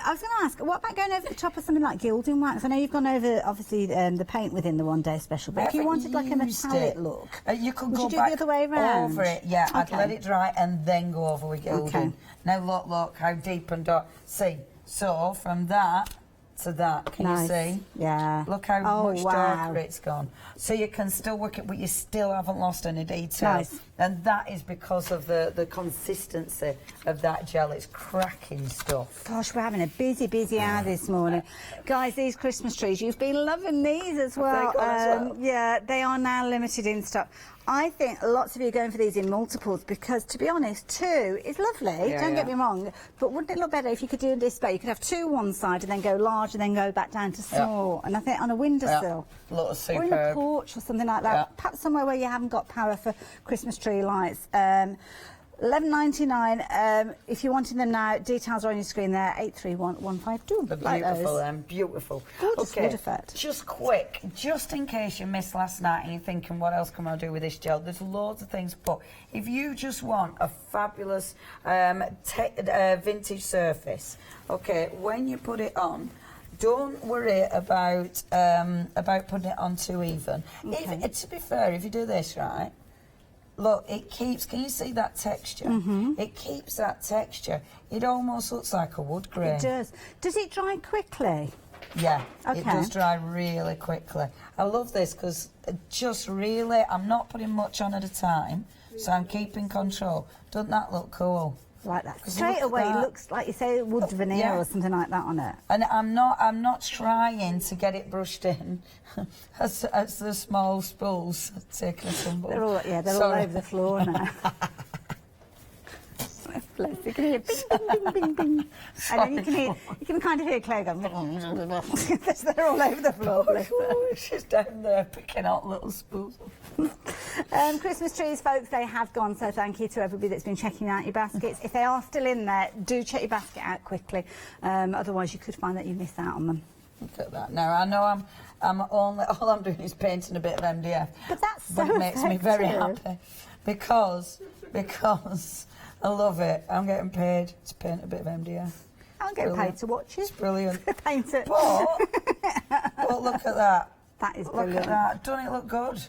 I was going to ask, what about going over the top of something like gilding wax? I know you've gone over, obviously, the paint within the one-day special, but if you wanted like a metallic look, you could would go you do back it the other way around? over it. Yeah, I'd Okay. let it dry and then go over with gilding. Okay. Now look how deep and dark. See, so from that to that, can you see? Yeah. Look how much wow. darker it's gone. So you can still work it, but you still haven't lost any detail. Nice. And that is because of the consistency of that gel. It's cracking stuff. Gosh, we're having a busy hour this morning. Guys, these Christmas trees, you've been loving these as well. They gone as well? Yeah, they are now limited in stock. I think lots of you are going for these in multiples because, to be honest, 2 is lovely, don't get me wrong, but wouldn't it look better if you could do a display? You could have 2 one side and then go large and then go back down to small. And I think on a windowsill or in a porch or something like that, perhaps somewhere where you haven't got power for Christmas tree lights. $11.99. If you're wanting them now, details are on your screen there. 831152. They're beautiful, beautiful. Gorgeous wood effect. Just quick, just in case you missed last night and you're thinking, what else can I do with this gel? There's loads of things, but if you just want a fabulous vintage surface, okay, when you put it on, don't worry about putting it on too even. Okay. To be fair, if you do this right. Look, it keeps, can you see that texture? It keeps that texture. It almost looks like a wood grain. It does. Does it dry quickly? Yeah, it does dry really quickly. I love this because just really, I'm not putting much on at a time, so I'm keeping control. Doesn't that look cool? Like that. Straight away, it looks like you say wood veneer or something like that on it. And I'm not trying to get it brushed in as the small spools taking a tumble. They're all all over the floor now. Bless, you can hear bing, bing, bing, bing, bing. And then you can kind of hear Claire going, they're all over the floor. She's down there picking out little spools. Christmas trees, folks, they have gone, so thank you to everybody that's been checking out your baskets. If they are still in there, do check your basket out quickly. Otherwise, you could find that you miss out on them. Look at that. Now, I know all I'm doing is painting a bit of MDF. But that's but it makes me very happy because I love it. I'm getting paid to paint a bit of MDF. I'll get paid to watch it. It's brilliant. Paint it. But look at that. That is brilliant. Look at that. Doesn't it look good?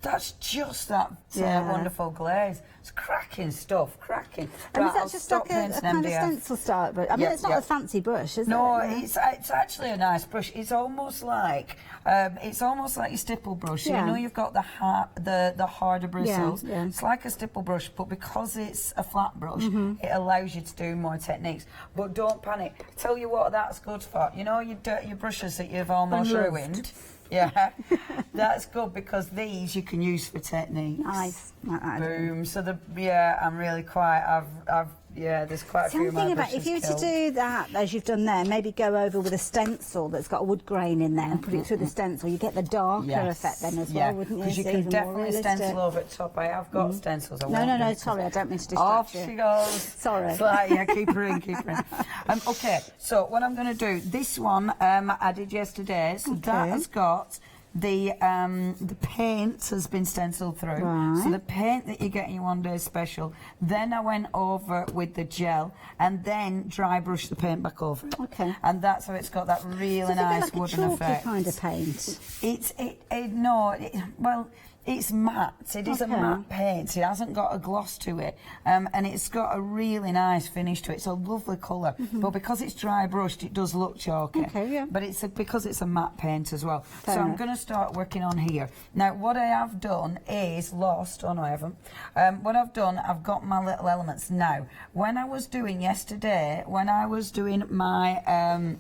That's just that wonderful glaze. It's cracking stuff, cracking. And is that just like a kind of stencil style brush? I mean, it's not a fancy brush, is it? No, it's actually a nice brush. It's almost like your stipple brush. Yeah. You know, you've got the harder bristles. Yeah. It's like a stipple brush, but because it's a flat brush, it allows you to do more techniques. But don't panic. Tell you what, that's good for. You know, your brushes that you've almost ruined. Yeah, that's good because these you can use for techniques. Nice. Boom. So I'm really quite. There's quite a few of my about if you were to do that as you've done there, maybe go over with a stencil that's got a wood grain in there and put it through the stencil. You get the darker effect then as well, wouldn't you? Because you can definitely stencil over the top. I have got stencils. No, sorry, I don't mean to distract Off you. she goes. Sorry. Keep her in. Okay, so what I'm going to do, this one I did yesterday, so that has got the paint has been stenciled through. Right. So the paint that you get in your one-day special. Then I went over with the gel and then dry brush the paint back over it. Okay. And that's how it's got that really nice wooden effect. Kind of paint. It's matte. It is a matte paint. It hasn't got a gloss to it, and it's got a really nice finish to it. It's a lovely colour, but because it's dry brushed, it does look chalky. Okay, yeah. But because it's a matte paint as well. So I'm going to start working on here. Now, what I have done is lost. Oh no, I haven't. What I've done, I've got my little elements. Now, when I was doing my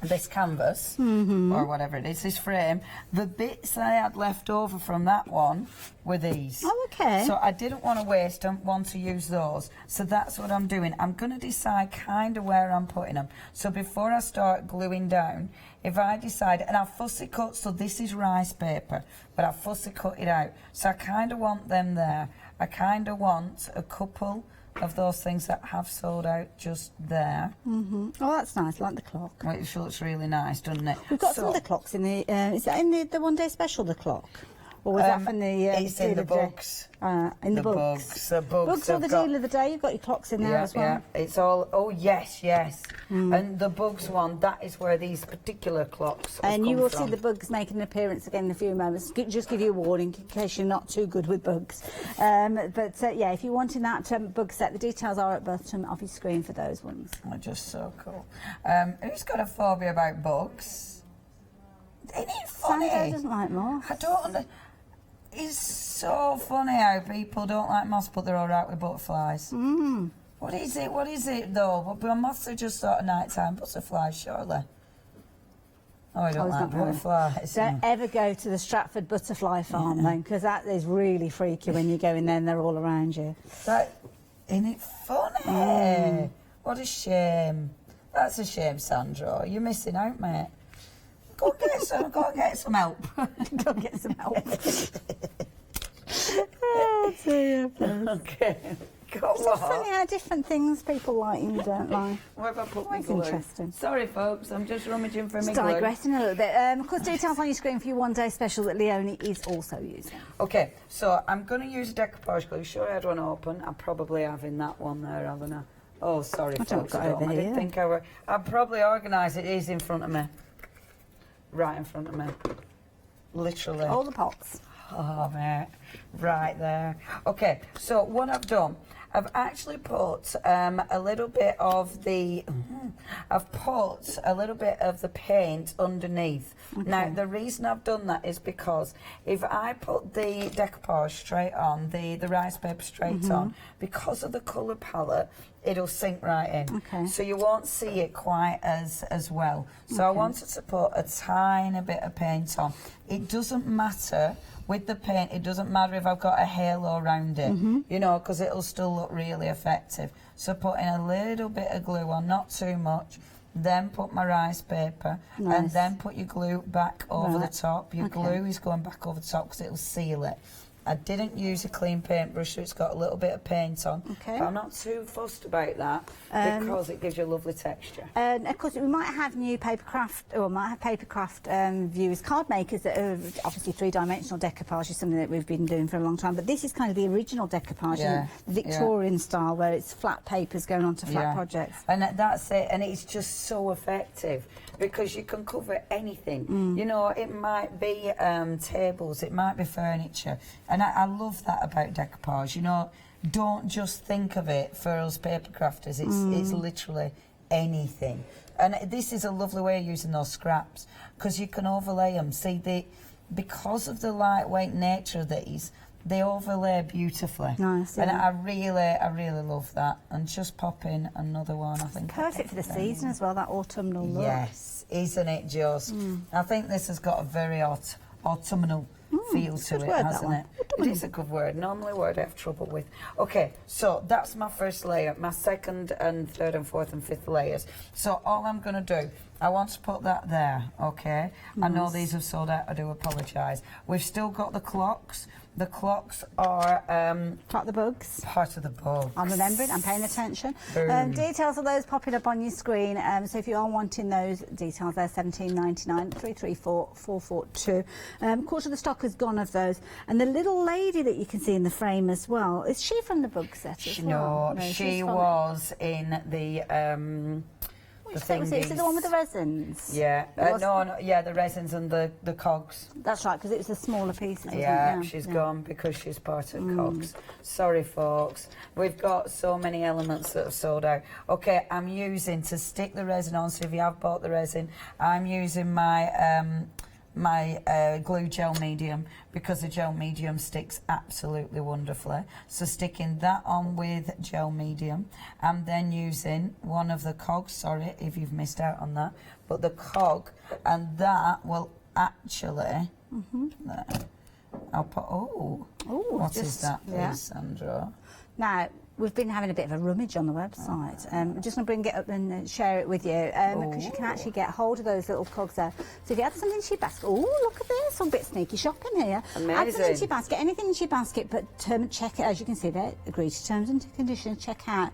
this canvas or whatever it is, this frame, the bits I had left over from that one were these. Oh, okay. So I didn't want to waste them, want to use those. So that's what I'm doing. I'm going to decide kind of where I'm putting them. So before I start gluing down, if I decide, and I fussy cut, so this is rice paper, but I fussy cut it out. So I kind of want them there. I kind of want a couple of those things that have sold out just there. Oh, that's nice, like the clock. Which looks really nice, doesn't it? We've got some of the clocks in the, is that in the one-day special, the clock? Or was that from the it's in deal the of the day? bugs. In the bugs. The Bugs or the deal of the day, you've got your clocks in there as well. Yeah, it's all, oh yes. And the bugs one, that is where these particular clocks have And you come will from. see the bugs making an appearance again in a few moments. Just give you a warning in case you're not too good with bugs. Yeah, if you're wanting that bug set, the details are at the bottom of your screen for those ones. Oh, just so cool. Who's got a phobia about bugs? Isn't it funny? Sandra doesn't like moths. I don't. It's so funny how people don't like moths, but they're all right with butterflies. What is it? What is it though? But moths are just sort of nighttime butterflies, surely. Oh, I don't like butterflies. Don't ever go to the Stratford Butterfly Farm then, because that is really freaky when you go in there and they're all around you. Isn't it funny? What a shame. That's a shame, Sandra. You're missing out, mate. Go and get some. Go and get some help. Go and get some help. Oh, dear. Okay. Go It's so funny how different things people like and don't like. Where have I put my Always glue? interesting. Sorry, folks. I'm just rummaging for my Just glue. digressing a little bit. Of course, details on your screen for your one-day special that Leonie is also using. Okay, so I'm going to use decoupage glue. Sure, I had one open. I probably have in that one there, haven't I? Oh, sorry, folks. got over I here. didn't think I were. I probably organised it. It is in front of me. Right in front of me. Literally. All the pots. Oh, mate. Right there. Okay, so what I've done, I've actually put a little bit of the... I've put a little bit of the paint underneath. Okay. Now, the reason I've done that is because if I put the decoupage straight on, the rice paper straight on, because of the colour palette, it'll sink right in. Okay. So you won't see it quite as well. So I wanted to put a tiny bit of paint on. It doesn't matter with the paint, it doesn't matter if I've got a halo around it, you know, because it'll still look really effective. So putting a little bit of glue on, not too much, then put my rice paper, and then put your glue back over the top. Your glue is going back over the top because it'll seal it. I didn't use a clean paintbrush, so it's got a little bit of paint on. Okay. But I'm not too fussed about that because it gives you a lovely texture. And of course, we might have new papercraft, or might have papercraft viewers, card makers that are obviously three-dimensional decoupage is something that we've been doing for a long time. But this is kind of the original decoupage, the Victorian style, where it's flat papers going onto flat projects. And that's it, and it's just so effective because you can cover anything. You know, it might be tables, it might be furniture. And I love that about decoupage. You know, don't just think of it for us paper crafters. It's literally anything. And this is a lovely way of using those scraps because you can overlay them. See, because of the lightweight nature of these, they overlay beautifully. Nice, and I really love that. And just pop in another one. I think perfect for the season as well. That autumnal look. Yes, isn't it just? I think this has got a very autumnal feel to it, hasn't it? It is a good word. Normally a word I have trouble with. Okay, so that's my first layer, my second and third and fourth and fifth layers. So all I'm going to do, I want to put that there, okay? I know these have sold out, I do apologise. We've still got the clocks. The clocks are... part of the bugs. Part of the bugs. I'm remembering, I'm paying attention. Details of those popping up on your screen. So if you are wanting those details, they're £17.99, 334 442. Quarter of the stock has gone of those. And the little lady that you can see in the frame as well, is she from the bug set as well? No, she was in the... Is it the one with the resins? Yeah, the resins and the cogs. That's right, because it was the smaller pieces. Yeah, she's gone because she's part of cogs. Sorry, folks. We've got so many elements that have sold out. Okay, I'm using to stick the resin on. So if you have bought the resin, I'm using my glue gel medium because the gel medium sticks absolutely wonderfully. So sticking that on with gel medium. I'm then using one of the cogs, sorry if you've missed out on that, but the cog, and that will actually, there, I'll put, what is that, please, Sandra? Now, we've been having a bit of a rummage on the website. I'm just going to bring it up and share it with you because you can actually get hold of those little cogs there. So if you add something to your basket, look at this, some bit sneaky shopping here. Amazing. Add something to your basket, anything into your basket, but check it, as you can see there, agree to terms and conditions, check out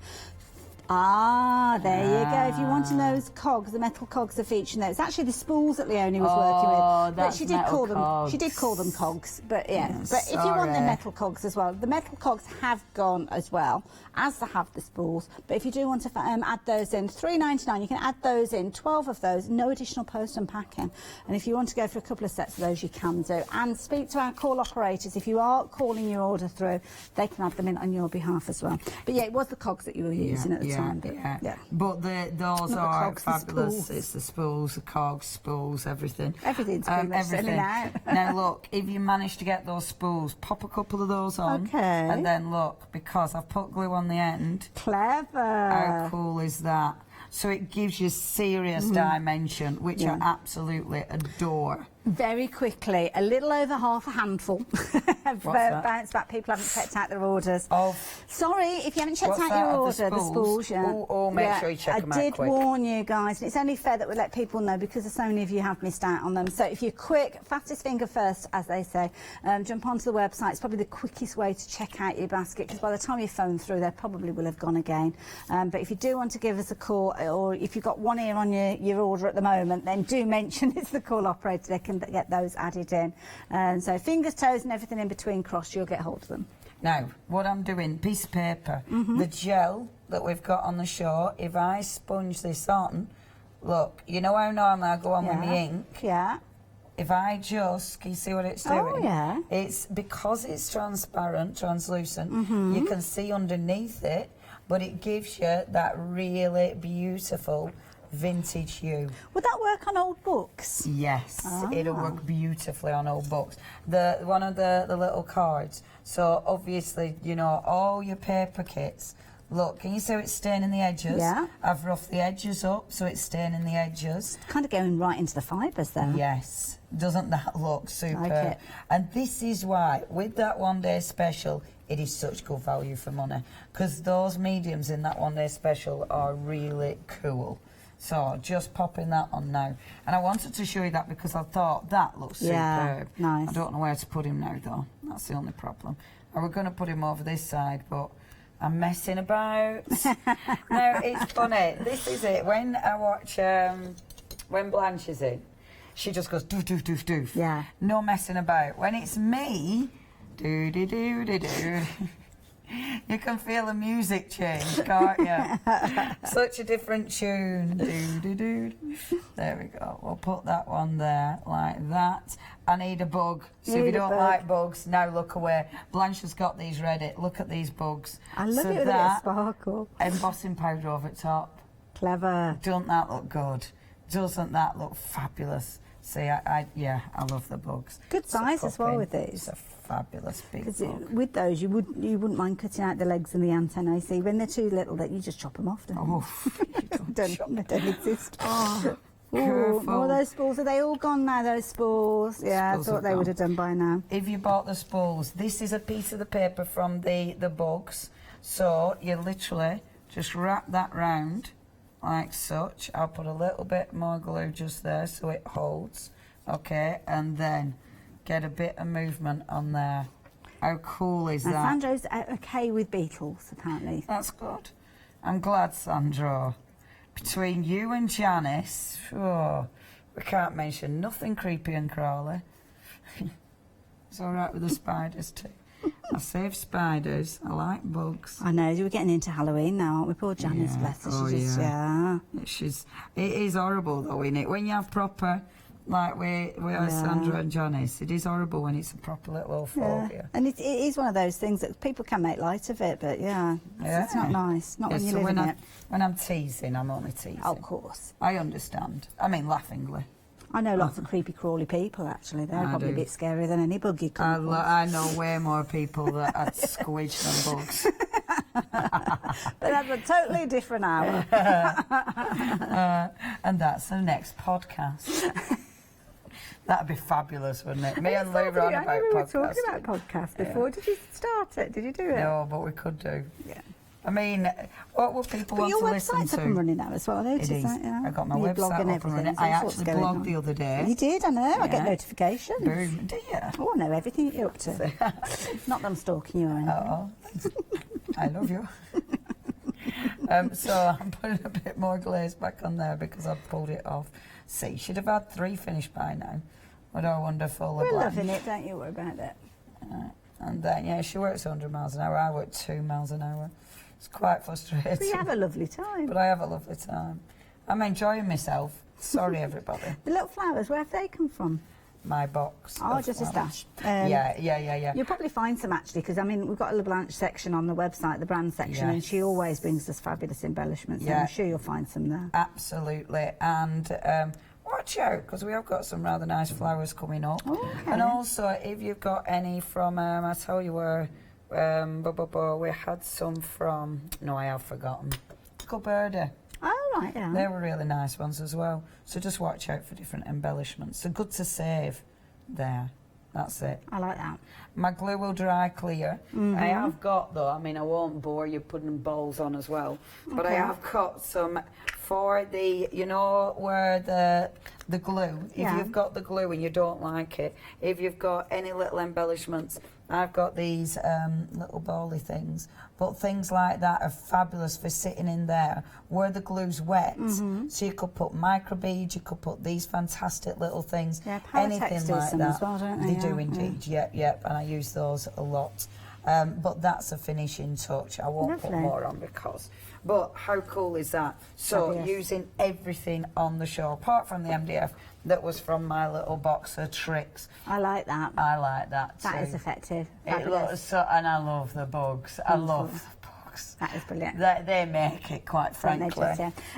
Ah, there you go. If you want to know those cogs, the metal cogs are featured there. It's actually the spools that Leonie was working with. But she did call them cogs. She did call them cogs. But yeah. But if you want the metal cogs as well, the metal cogs have gone as well, as have the spools. But if you do want to add those in, $3.99, you can add those in, 12 of those, no additional post and packing. And if you want to go for a couple of sets of those, you can do. And speak to our call operators. If you are calling your order through, they can add them in on your behalf as well. But yeah, it was the cogs that you were using at the time. But those are fabulous. It's the spools, the cogs, spools, everything. Everything's pretty much selling out. Now look, if you manage to get those spools, pop a couple of those on. Okay. And then look, because I've put glue on the end. Clever. How cool is that? So it gives you serious dimension, which I absolutely adore. Very quickly, a little over half a handful of bounce back people haven't checked out their orders. Sorry, if you haven't checked out your order, the spools, make sure you check them out quick. I did warn you guys, and it's only fair that we let people know because so many of you have missed out on them. So if you're quick, fastest finger first, as they say, jump onto the website. It's probably the quickest way to check out your basket because by the time you phone through, they probably will have gone again. But if you do want to give us a call, or if you've got one ear on your order at the moment, then do mention it's the call operator. They can get those added in. So fingers, toes and everything in between crossed, you'll get hold of them. Now, what I'm doing, piece of paper, the gel that we've got on the show, if I sponge this on, look, you know how normally I go on with my ink? Yeah. If I just, can you see what it's doing? Oh, yeah. It's, because it's transparent, translucent, you can see underneath it, but it gives you that really beautiful vintage hue. Would that work on old books? Yes, it'll work beautifully on old books. One of the little cards. So obviously, you know, all your paper kits. Look, can you see it's staining the edges? Yeah. I've roughed the edges up, so it's staining the edges. Kind of going right into the fibres there. Yes. Doesn't that look super? Like it. And this is why, with that one-day special, it is such good value for money. Because those mediums in that one-day special are really cool. So just popping that on now. And I wanted to show you that because I thought that looks superb. Nice. I don't know where to put him now, though. That's the only problem. I was going to put him over this side, but I'm messing about. Now, it's funny. This is it. When I watch, when Blanche is in, she just goes doof, doof, doof, doof. Yeah. No messing about. When it's me, doo-doo-doo-doo-doo. You can feel the music change, can't you? Such a different tune. Doo-doo-doo. There we go. We'll put that one there, like that. I need a bug. So if you don't like bugs, now look away. Blanche has got these ready. Look at these bugs. I love it with a bit of sparkle. Embossing powder over the top. Clever. Doesn't that look good? Doesn't that look fabulous? See, I love the bugs. Good size as well with these. It's a fabulous big bug. With those, you wouldn't mind cutting out the legs and the antennae. See, when they're too little, that you just chop them off, don't you? They don't exist. Oh, careful. All those spools, are they all gone now, those spools? Yeah, Spools I thought they would have done by now. If you bought the spools, this is a piece of the paper from the bugs. So you literally just wrap that round like such. I'll put a little bit more glue just there so it holds. Okay, and then get a bit of movement on there. How cool is that? Sandro's okay with beetles, apparently. That's good. I'm glad, Sandro. Between you and Janice, we can't mention nothing creepy and crawly. It's all right with the spiders too. I save spiders. I like bugs. I know. We're getting into Halloween now, aren't we? Poor Janice, bless her. It is horrible though, isn't it? When you have proper, like we Sandra and Janice, it is horrible when it's a proper little phobia. And it is one of those things that people can make light of it, but it's not nice. Not when you live in it. When I'm teasing, I'm only teasing. Of course. I understand. I mean, laughingly. I know lots of creepy crawly people, actually. They're probably a bit scarier than any bug you come across. I know way more people that I'd squidge than bugs. But that's a totally different hour. And that's the next podcast. That'd be fabulous, wouldn't it? Me and Lou were on about podcasts. We were talking about podcasts before. Did you start it? Did you do it? No, but we could do. Yeah. I mean, what will people want to listen to? Your website's up and running now as well, I noticed. It is. Yeah. I got my website up and running. I actually blogged the other day. You did, I know. I get notifications. Boom. Do you? Oh, I know everything that you're up to. Not that I'm stalking you or anything. I love you. So I'm putting a bit more glaze back on there because I've pulled it off. See, she'd have had 3 finished by now. What a wonderful We're LaBlanche. loving it, don't you worry about it. And then, yeah, she works 100 miles an hour. I work 2 miles an hour. It's quite frustrating. But you have a lovely time. But I have a lovely time. I'm enjoying myself. Sorry, everybody. The little flowers, where have they come from? My box. Oh, of just a flowers. stash. Yeah. You'll probably find some actually, because I mean, we've got a LaBlanche section on the website, the brand section, and she always brings us fabulous embellishments. Yeah. I'm sure you'll find some there. Absolutely. And watch out, because we have got some rather nice flowers coming up. Okay. And also, if you've got any from, I tell you where, we had some from, no, I have forgotten. Gingerbread. Oh, right, yeah. They were really nice ones as well. So just watch out for different embellishments. They're good to save there. That's it. I like that. My glue will dry clear. I have got, though, I mean, I won't bore you putting bowls on as well, but I have got some for the, you know, where the glue, if you've got the glue and you don't like it, if you've got any little embellishments, I've got these little bowly things, but things like that are fabulous for sitting in there where the glue's wet. So you could put micro beads, you could put these fantastic little things, anything like that. As well, don't they do indeed, yep, and I use those a lot. But that's a finishing touch. I won't put more on because. But how cool is that? So using everything on the show, apart from the MDF that was from my little box of tricks. I like that. I like that too. That is effective. It looks so, and I love the bugs. I love the bugs. That is brilliant. They make it, quite frankly.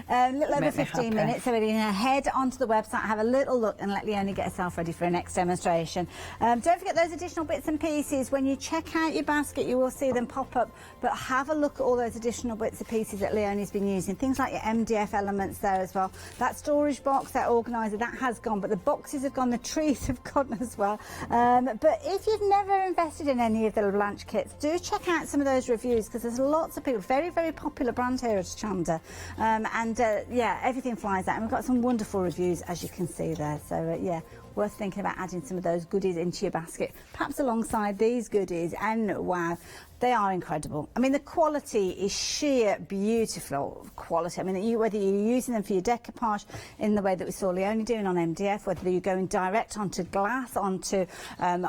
A little over 15 minutes, so we're going to head onto the website, have a little look, and let Leonie get herself ready for her next demonstration. Don't forget those additional bits and pieces. When you check out your basket, you will see them pop up, but have a look at all those additional bits and pieces that Leonie's been using. Things like your MDF elements there as well. That storage box, that organiser, that has gone, but the boxes have gone, the trees have gone as well. But if you've never invested in any of the LaBlanche kits, do check out some of those reviews, because there's lots of people, very, very popular brand here at Hochanda. Yeah, everything flies out. And we've got some wonderful reviews, as you can see there. So, yeah, worth thinking about adding some of those goodies into your basket, perhaps alongside these goodies. And, wow, they are incredible. I mean, the quality is sheer beautiful quality. I mean, whether you're using them for your decoupage in the way that we saw Leonie doing on MDF, whether you're going direct onto glass, onto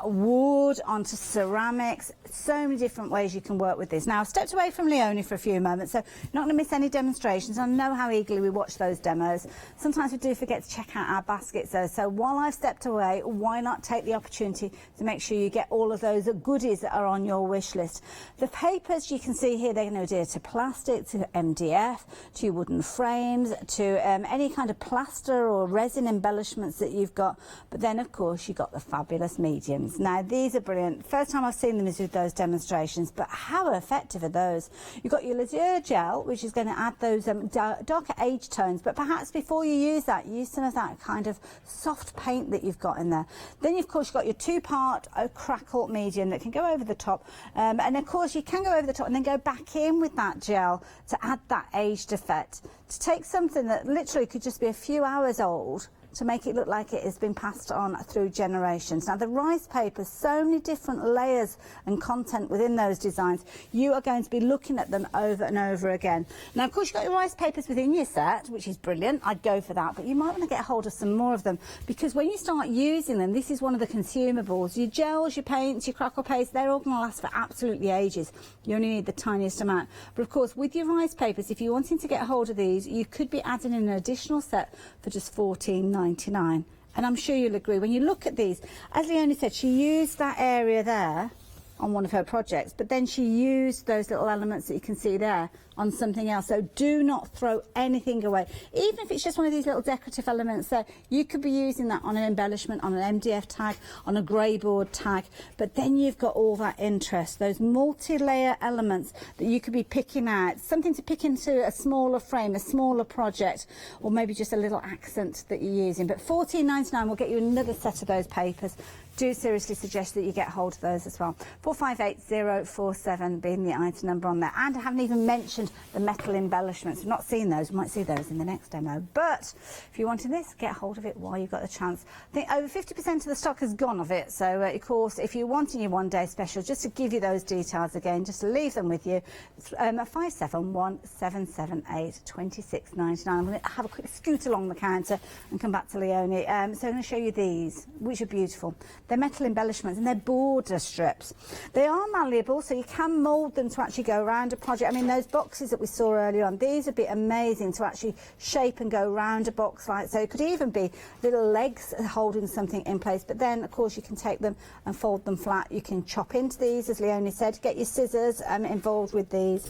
wood, onto ceramics, so many different ways you can work with this. Now, I've stepped away from Leonie for a few moments, so you're not going to miss any demonstrations. I know how eagerly we watch those demos. Sometimes we do forget to check out our baskets, though. So while I've stepped away, why not take the opportunity to make sure you get all of those goodies that are on your wish list. The papers you can see here, they're going to adhere to plastic, to MDF, to wooden frames, to any kind of plaster or resin embellishments that you've got. But then, of course, you've got the fabulous mediums. Now, these are brilliant. First time I've seen them is with those demonstrations, but how effective are those? You've got your Lasure gel, which is going to add those darker age tones, but perhaps before you use that, use some of that kind of soft paint that you've got in there. Then, of course, you've got your 2-part crackle medium that can go over the top, and of course you can go over the top and then go back in with that gel to add that aged effect, to take something that literally could just be a few hours old to make it look like it has been passed on through generations. Now, the rice paper, so many different layers and content within those designs. You are going to be looking at them over and over again. Now, of course, you've got your rice papers within your set, which is brilliant. I'd go for that, but you might want to get hold of some more of them, because when you start using them, this is one of the consumables. Your gels, your paints, your crackle paste, they're all going to last for absolutely ages. You only need the tiniest amount. But, of course, with your rice papers, if you're wanting to get hold of these, you could be adding in an additional set for just $14.99. And I'm sure you'll agree, when you look at these, as Leonie said, she used that area there on one of her projects, but then she used those little elements that you can see there on something else. So do not throw anything away. Even if it's just one of these little decorative elements there, you could be using that on an embellishment, on an MDF tag, on a grey board tag, but then you've got all that interest, those multi-layer elements that you could be picking out, something to pick into a smaller frame, a smaller project, or maybe just a little accent that you're using. But $14.99 will get you another set of those papers. Do seriously suggest that you get hold of those as well. 458047 being the item number on there. And I haven't even mentioned the metal embellishments. We've not seen those. We might see those in the next demo. But if you're wanting this, get hold of it while you've got the chance. I think over 50% of the stock has gone of it. So, of course, if you're wanting your one-day special, just to give you those details again, just to leave them with you, 571778 26.99. I'm going to have a quick scoot along the counter and come back to Leonie. So I'm going to show you these, which are beautiful. They're metal embellishments and they're border strips. They are malleable, so you can mould them to actually go around a project. I mean, those boxes that we saw earlier on, these would be amazing to actually shape and go around a box like so. It could even be little legs holding something in place, but then, of course, you can take them and fold them flat. You can chop into these, as Leonie said, get your scissors involved with these.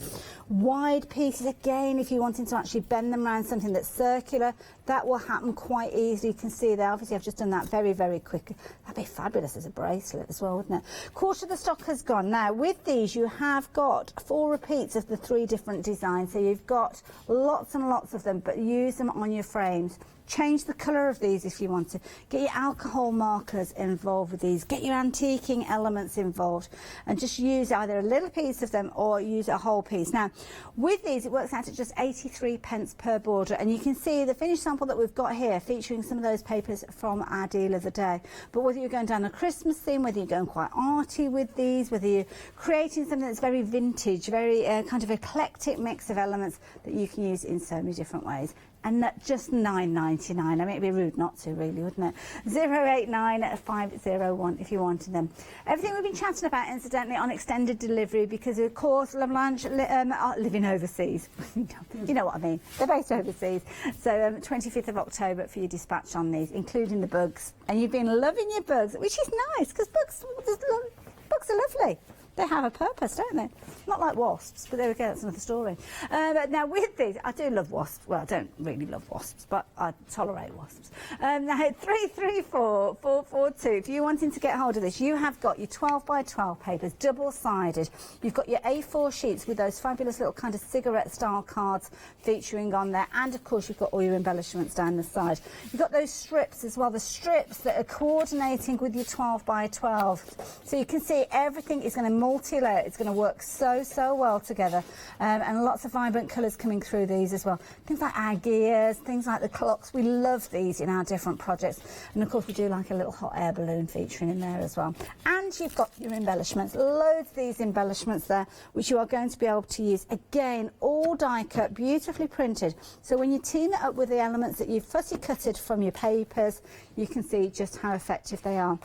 Wide pieces, again, if you're wanting to actually bend them around something that's circular, that will happen quite easily. You can see there, obviously I've just done that very, very quickly. That'd be fabulous as a bracelet as well, wouldn't it? Quarter of the stock has gone. Now, with these, you have got 4 repeats of the 3 different designs. So you've got lots and lots of them, but use them on your frames. Change the colour of these if you want to. Get your alcohol markers involved with these. Get your antiquing elements involved. And just use either a little piece of them or use a whole piece. Now, with these, it works out at just 83 pence per border. And you can see the finished sample that we've got here featuring some of those papers from our deal of the day. But whether you're going down a Christmas theme, whether you're going quite arty with these, whether you're creating something that's very vintage, very kind of eclectic mix of elements that you can use in so many different ways. And just £9.99. I mean, it'd be rude not to, really, wouldn't it? 089501 if you wanted them. Everything we've been chatting about, incidentally, on extended delivery, because, of course, LaBlanche are living overseas. You know what I mean. They're based overseas. So 25th of October for your dispatch on these, including the bugs. And you've been loving your bugs, which is nice, because bugs are lovely. They have a purpose, don't they? Not like wasps, but there we go, that's another story. But now with these, I do love wasps. Well, I don't really love wasps, but I tolerate wasps. Now, 334442, if you're wanting to get hold of this, you have got your 12 by 12 papers, double-sided. You've got your A4 sheets with those fabulous little kind of cigarette-style cards featuring on there. And, of course, you've got all your embellishments down the side. You've got those strips as well, the strips that are coordinating with your 12 by 12. So you can see everything is going to multi-layer. It's going to work so well together, and lots of vibrant colours coming through these as well. Things like our gears, things like the clocks. We love these in our different projects, and of course we do like a little hot air balloon featuring in there as well. And you've got your embellishments, loads of these embellishments there, which you are going to be able to use. Again, all die cut, beautifully printed. So when you team it up with the elements that you've fussy cutted from your papers, you can see just how effective they are.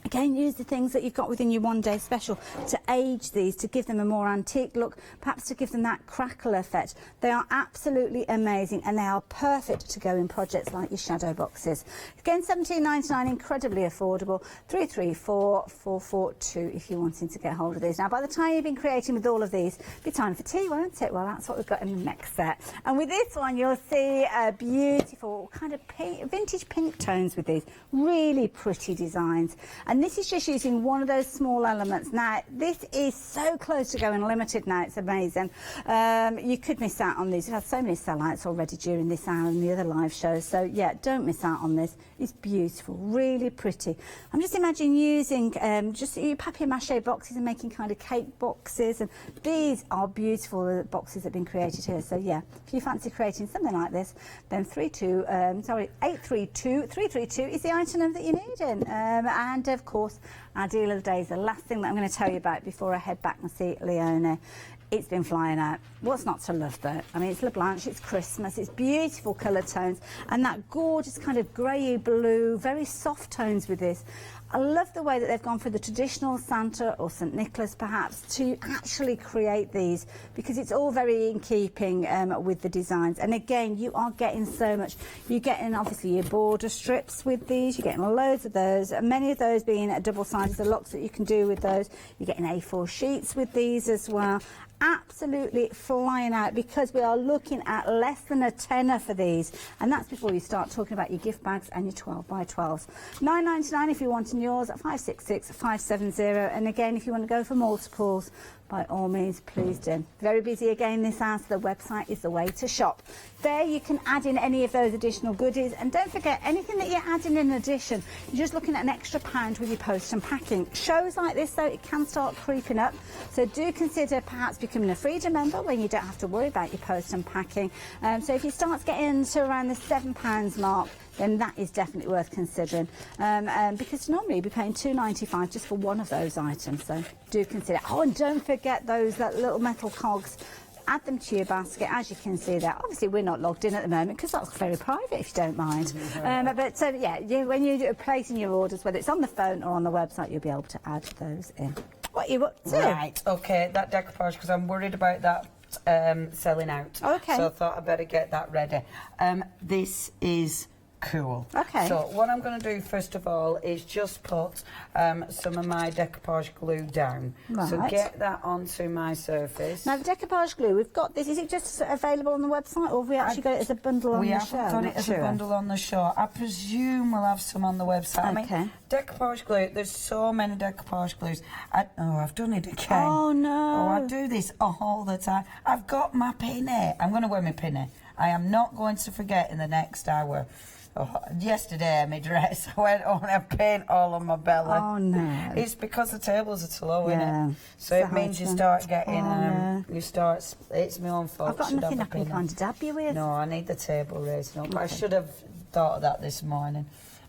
Again, use the things that you've got within your one-day special to age these, to give them a more antique look, perhaps to give them that crackle effect. They are absolutely amazing, and they are perfect to go in projects like your shadow boxes. Again, £17.99, incredibly affordable. 334442 if you're wanting to get hold of these. Now, by the time you've been creating with all of these, it'll be time for tea, won't it? Well, that's what we've got in the next set. And with this one, you'll see a beautiful kind of pink, vintage pink tones with these. Really pretty designs. And this is just using one of those small elements. Now, this is so close to going limited now, it's amazing. You could miss out on these. We've had so many sellouts already during this hour and the other live shows. So, yeah, don't miss out on this. It's beautiful, really pretty. I'm just imagining using just your papier-mâché boxes and making kind of cake boxes. And these are beautiful, the boxes that have been created here. So, yeah, if you fancy creating something like this, then 832332 is the item number that you need in. And, of course, our deal of the day is the last thing that I'm going to tell you about before I head back and see Leonie. It's been flying out. What's not to love, though? I mean, it's LaBlanche, it's Christmas, it's beautiful colour tones, and that gorgeous kind of grey blue, very soft tones with this. I love the way that they've gone for the traditional Santa or St Nicholas, perhaps, to actually create these, because it's all very in keeping with the designs. And again, you are getting so much. You're getting, obviously, your border strips with these. You're getting loads of those, many of those being double-sided. There's lots that you can do with those. You're getting A4 sheets with these as well. Absolutely flying out, because we are looking at less than a tenner for these, and that's before you start talking about your gift bags and your 12 by 12s. £9.99 if you're wanting yours, at 566 570, and again if you want to go for multiples, by all means, please do. Very busy again this hour, so the website is the way to shop. There you can add in any of those additional goodies, and don't forget, anything that you're adding in addition, you're just looking at an extra £1 with your post and packing. Shows like this, though, it can start creeping up, so do consider perhaps becoming a Freeview member when you don't have to worry about your post and packing. So if you start getting to around the £7 mark, then that is definitely worth considering, because normally you'd be paying £2.95 just for one of those items, so do consider. Oh, and don't forget that little metal cogs. Add them to your basket, as you can see there. Obviously, we're not logged in at the moment because that's very private, if you don't mind. When you're placing your orders, whether it's on the phone or on the website, you'll be able to add those in. What are you up to? Right, okay, that decoupage, because I'm worried about that selling out. Okay. So I thought I'd better get that ready. This is cool. Okay. So what I'm going to do first of all is just put some of my decoupage glue down. Right. So get that onto my surface. Now the decoupage glue, we've got this. Is it just available on the website, or have we actually got it as a bundle on the show? We haven't got it as a bundle on the show. I presume we'll have some on the website. Okay. I mean, decoupage glue. There's so many decoupage glues. I've done it again. Oh no! Oh, I do this all the time. I've got my pinny. I'm going to wear my pinny. I am not going to forget in the next hour. Oh, yesterday, my dress, I went on and paint all on my belly. Oh no! It's because the tables are too low, Yeah. innit? So it means you start getting, it's my own fault. I've got nothing I can kind of dab you with. No, I need the table raised up. Okay. I should have thought of that this morning.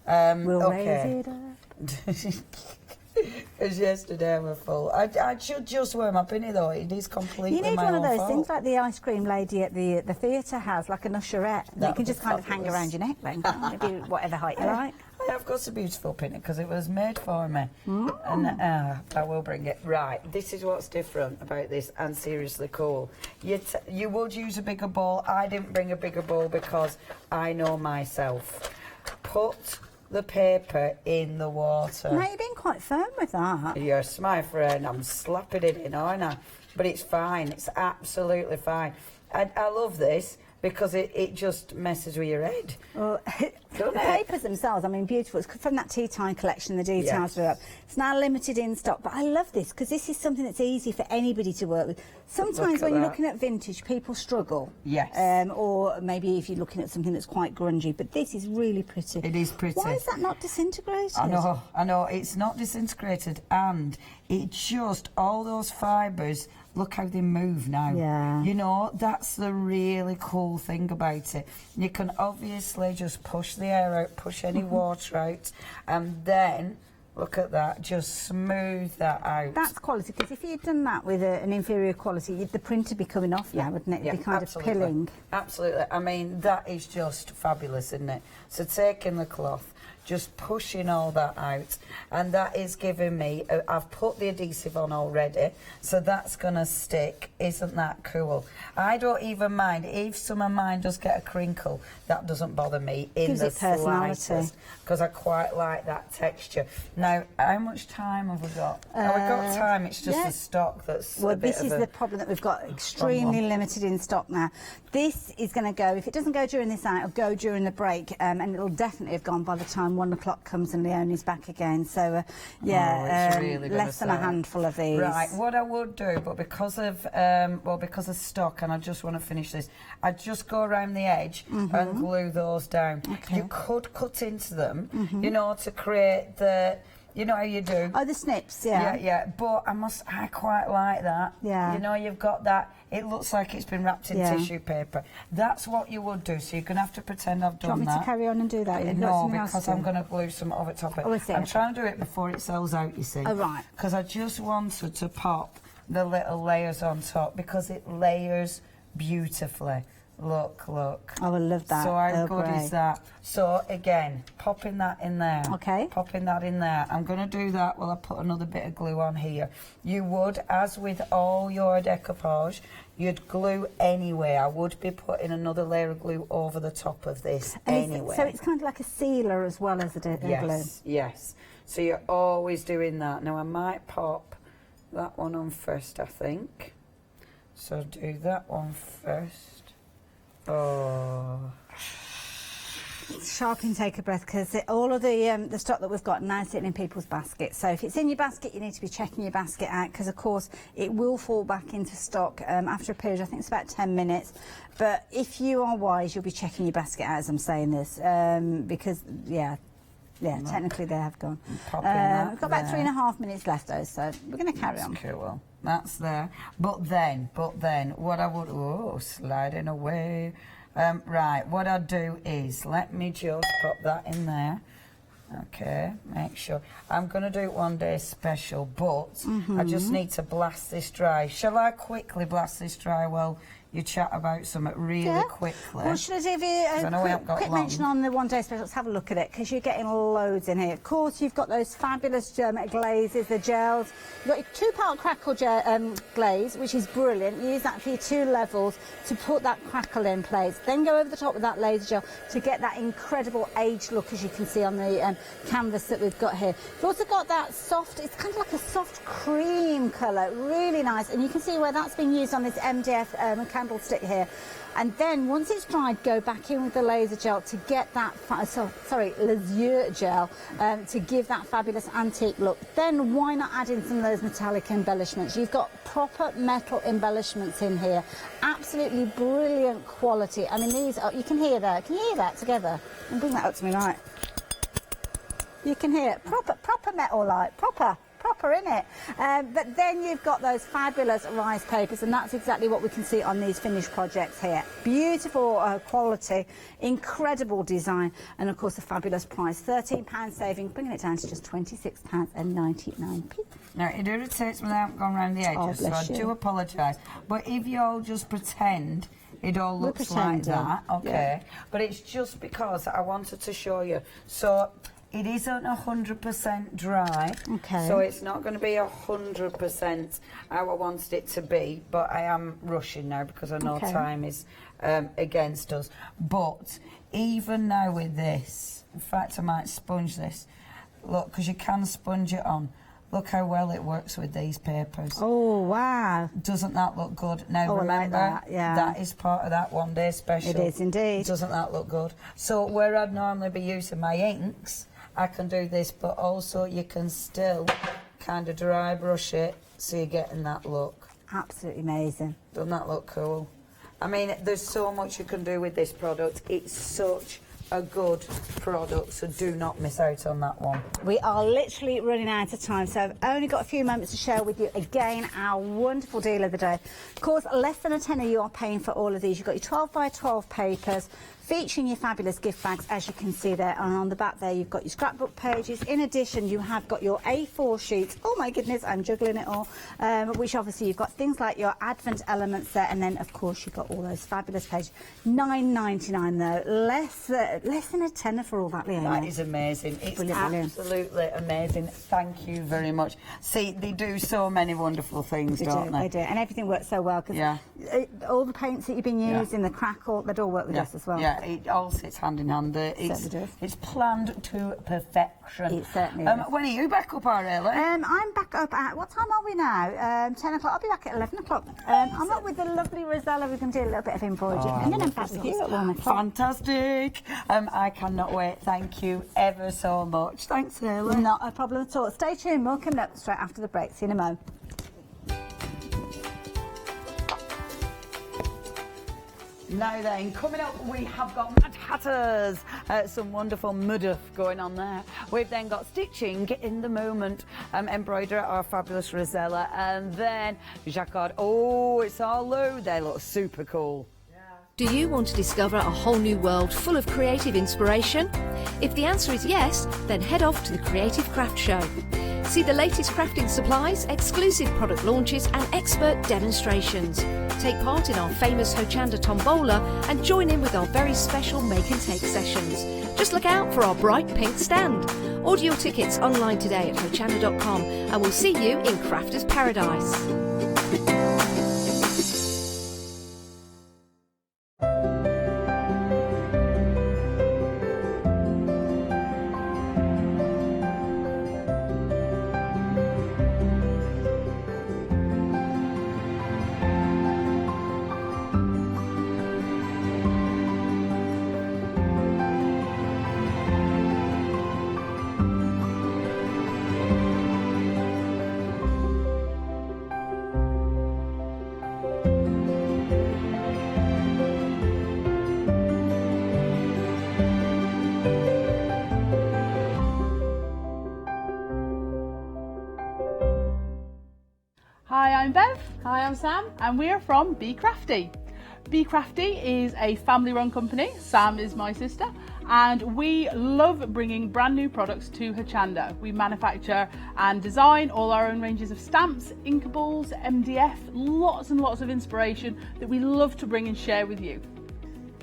We'll raise it up. Because yesterday we're full. I should just wear my pinny though. It is completely You need my one of own those fault. things like the ice cream lady at the theatre has, like an usherette. That You can would just be kind of hang fabulous. around your neck then, can't you? Whatever height you like. I have got a beautiful pinny because it was made for me. And I will bring it. Right, this is what's different about this and seriously cool. You would use a bigger bowl. I didn't bring a bigger bowl because I know myself. Put the paper in the water. Now, you've been quite firm with that. Yes, my friend, I'm slapping it in, aren't I? But it's fine, it's absolutely fine. I love this because it just messes with your head. Well, the papers themselves, I mean, beautiful. It's from that tea time collection, the details are up. It's now limited in stock, but I love this because this is something that's easy for anybody to work with. Sometimes when you're looking at vintage, people struggle. Yes. Or maybe if you're looking at something that's quite grungy, but this is really pretty. It is pretty. Why is that not disintegrated? I know, it's not disintegrated, and it just, all those fibres, look how they move now. Yeah. You know, that's the really cool thing about it. You can obviously just push the air out, push any water out, and then, look at that, just smooth that out. That's quality, because if you'd done that with an inferior quality, the print would be coming off now, wouldn't it? It'd be kind of pilling. Absolutely. I mean, that is just fabulous, isn't it? So taking the cloth, just pushing all that out, and that is giving me, I've put the adhesive on already, so that's going to stick. Isn't that cool? I don't even mind if some of mine does get a crinkle. That doesn't bother me in the slightest, because I quite like that texture. Now, how much time have we got? Have we got time? It's just the stock that's well, this is the problem that we've got extremely limited in stock now. This is going to go, if it doesn't go during this hour, it'll go during the break, and it'll definitely have gone by the time 1 o'clock comes and Leonie's back again. So, really less than a handful of these. Right, what I would do, but because of stock, and I just want to finish this, I just go around the edge and glue those down. Okay. You could cut into them, you know, to create the, you know how you do. Oh, the snips, yeah. Yeah, but I quite like that. Yeah. You know, you've got that, it looks like it's been wrapped in tissue paper. That's what you would do, so you're going to have to pretend I've done that. Do you want me to carry on and do that? No, because I'm going to glue some of it up. I'm trying to do it before it sells out, you see. Oh, right. Because I just wanted to pop the little layers on top, because it layers beautifully. Look. Oh, I love that. So how good is that? So again, popping that in there. Okay. Popping that in there. I'm going to do that while I put another bit of glue on here. You would, as with all your decoupage, you'd glue anyway. I would be putting another layer of glue over the top of this anyway. So it's kind of like a sealer as well as a glue. Yes. So you're always doing that. Now I might pop that one on first, I think. So do that one first. Oh. sharp intake of breath, because all of the stock that we've got now sitting in people's baskets. So if it's in your basket, you need to be checking your basket out, because of course it will fall back into stock after a period. I think it's about 10 minutes. But if you are wise, you'll be checking your basket out as I'm saying this, because technically they have gone. We've got about 3.5 minutes left though, so we're going to carry on. Cool. That's there. But then, what I would sliding away. Right, what I'd do is, let me just pop that in there. Okay, make sure. I'm going to do it one day special, but I just need to blast this dry. Shall I quickly blast this dry while you chat about something really quickly? Well, should I give you a quick mention on the one day special? Let's have a look at it, because you're getting loads in here. Of course, you've got those fabulous glazes, the gels. You've got your 2-part crackle glaze, which is brilliant. Use that for your 2 levels to put that crackle in place. Then go over the top with that laser gel to get that incredible aged look, as you can see on the canvas that we've got here. You've also got that soft, it's kind of like a soft cream colour, really nice. And you can see where that's been used on this MDF candlestick here. And then once it's dried, go back in with the laser gel to get that lasure gel to give that fabulous antique look. Then why not add in some of those metallic embellishments? You've got proper metal embellishments in here, absolutely brilliant quality. I mean, these are, you can hear that. Can you hear that together? And bring that up to me, right? You can hear it. Proper metal light, proper in it. But then you've got those fabulous rice papers, and that's exactly what we can see on these finished projects here. Beautiful quality, incredible design, and of course a fabulous price. £13 saving, bringing it down to just £26.99. Now, it irritates me that I haven't gone around the edges, so I do apologise. But if you all just pretend it all looks like that, okay. Yeah. But it's just because I wanted to show you. So it isn't 100% dry, so it's not going to be 100% how I wanted it to be, but I am rushing now because I know time is against us. But even now with this, in fact I might sponge this, look, because you can sponge it on. Look how well it works with these papers. Oh, wow. Doesn't that look good? Now, remember, like that, that is part of that one day special. It is indeed. Doesn't that look good? So where I'd normally be using my inks, I can do this, but also you can still kind of dry brush it so you're getting that look. Absolutely amazing. Doesn't that look cool? I mean, there's so much you can do with this product. It's such a good product, so do not miss out on that one. We are literally running out of time, so I've only got a few moments to share with you again our wonderful deal of the day. Of course, less than a tenner you are paying for all of these. You've got your 12 by 12 papers featuring your fabulous gift bags, as you can see there, and on the back there you've got your scrapbook pages. In addition, you have got your A4 sheets. Oh my goodness, I'm juggling it all, which obviously you've got things like your advent elements there, and then of course you've got all those fabulous pages. £9.99 though, less than a tenner for all that, Leonie. That is amazing. It's absolutely amazing. Thank you very much. See, they do so many wonderful things, don't they? They do, and everything works so well, because all the paints that you've been using, the crackle, they'd all work with us as well. Yeah, it all sits hand in hand. It's planned to perfection. It certainly is. When are you back up, Aurelia? I'm back up at, what time are we now? 10 o'clock. I'll be back at 11 o'clock. I'm up with the lovely Rosella. We can do a little bit of embroidery. And then I'm back with you at 1 o'clock. Fantastic. I cannot wait. Thank you ever so much. Thanks, Leila. Not a problem at all. Stay tuned. We'll come up straight after the break. See you in a moment. Now then, coming up, we have got Mad Hatters, some wonderful mudduff going on there. We've then got stitching in the moment, embroiderer, our fabulous Rosella, and then Jacquard. Oh, it's all Lou. They look super cool. Do you want to discover a whole new world full of creative inspiration? If the answer is yes, then head off to the Creative Craft Show. See the latest crafting supplies, exclusive product launches and expert demonstrations. Take part in our famous Hochanda tombola and join in with our very special make and take sessions. Just look out for our bright pink stand. Order your tickets online today at hochanda.com and we'll see you in Crafters Paradise. I'm Bev. Hi, I'm Sam, and we're from Be Crafty. Be Crafty is a family-run company. Sam is my sister, and we love bringing brand new products to Hochanda. We manufacture and design all our own ranges of stamps, inkables, MDF, lots and lots of inspiration that we love to bring and share with you.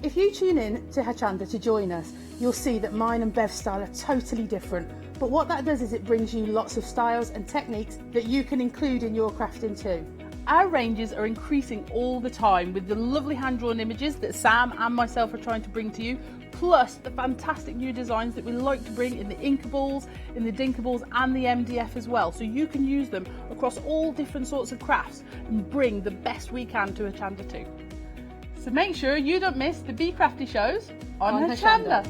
If you tune in to Hochanda to join us, you'll see that mine and Bev's style are totally different. But what that does is it brings you lots of styles and techniques that you can include in your crafting too. Our ranges are increasing all the time with the lovely hand-drawn images that Sam and myself are trying to bring to you, plus the fantastic new designs that we like to bring in the inkables, in the dinkables and the MDF as well. So you can use them across all different sorts of crafts and bring the best we can to Hochanda too. So make sure you don't miss the Be Crafty shows on Hochanda.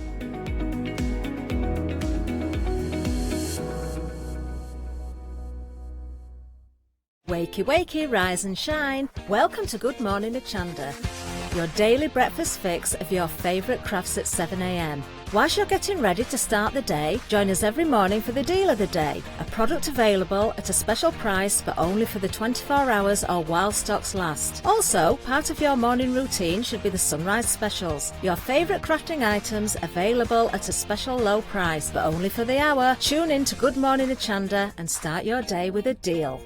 Wakey, wakey, rise and shine. Welcome to Good Morning Hochanda, your daily breakfast fix of your favourite crafts at 7 a.m. Whilst you're getting ready to start the day, join us every morning for the deal of the day, a product available at a special price but only for the 24 hours or while stocks last. Also, part of your morning routine should be the sunrise specials, your favourite crafting items available at a special low price but only for the hour. Tune in to Good Morning Hochanda and start your day with a deal.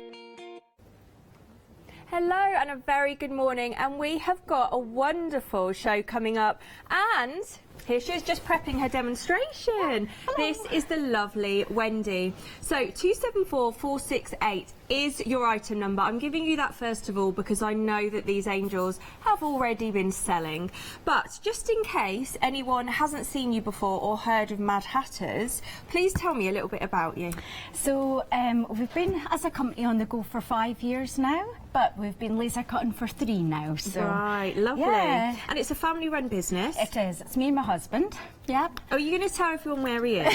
Hello and a very good morning, and we have got a wonderful show coming up, and here she is just prepping her demonstration. This is the lovely Wendy. So 274468 is your item number. I'm giving you that first of all because I know that these angels have already been selling, but just in case anyone hasn't seen you before or heard of Mad Hatters, please tell me a little bit about you. So we've been as a company on the go for 5 years now, but we've been laser cutting for 3 now. So right, lovely. Yeah. And it's a family run business. It is. It's me and my husband. Yep. Are you going to tell everyone where he is?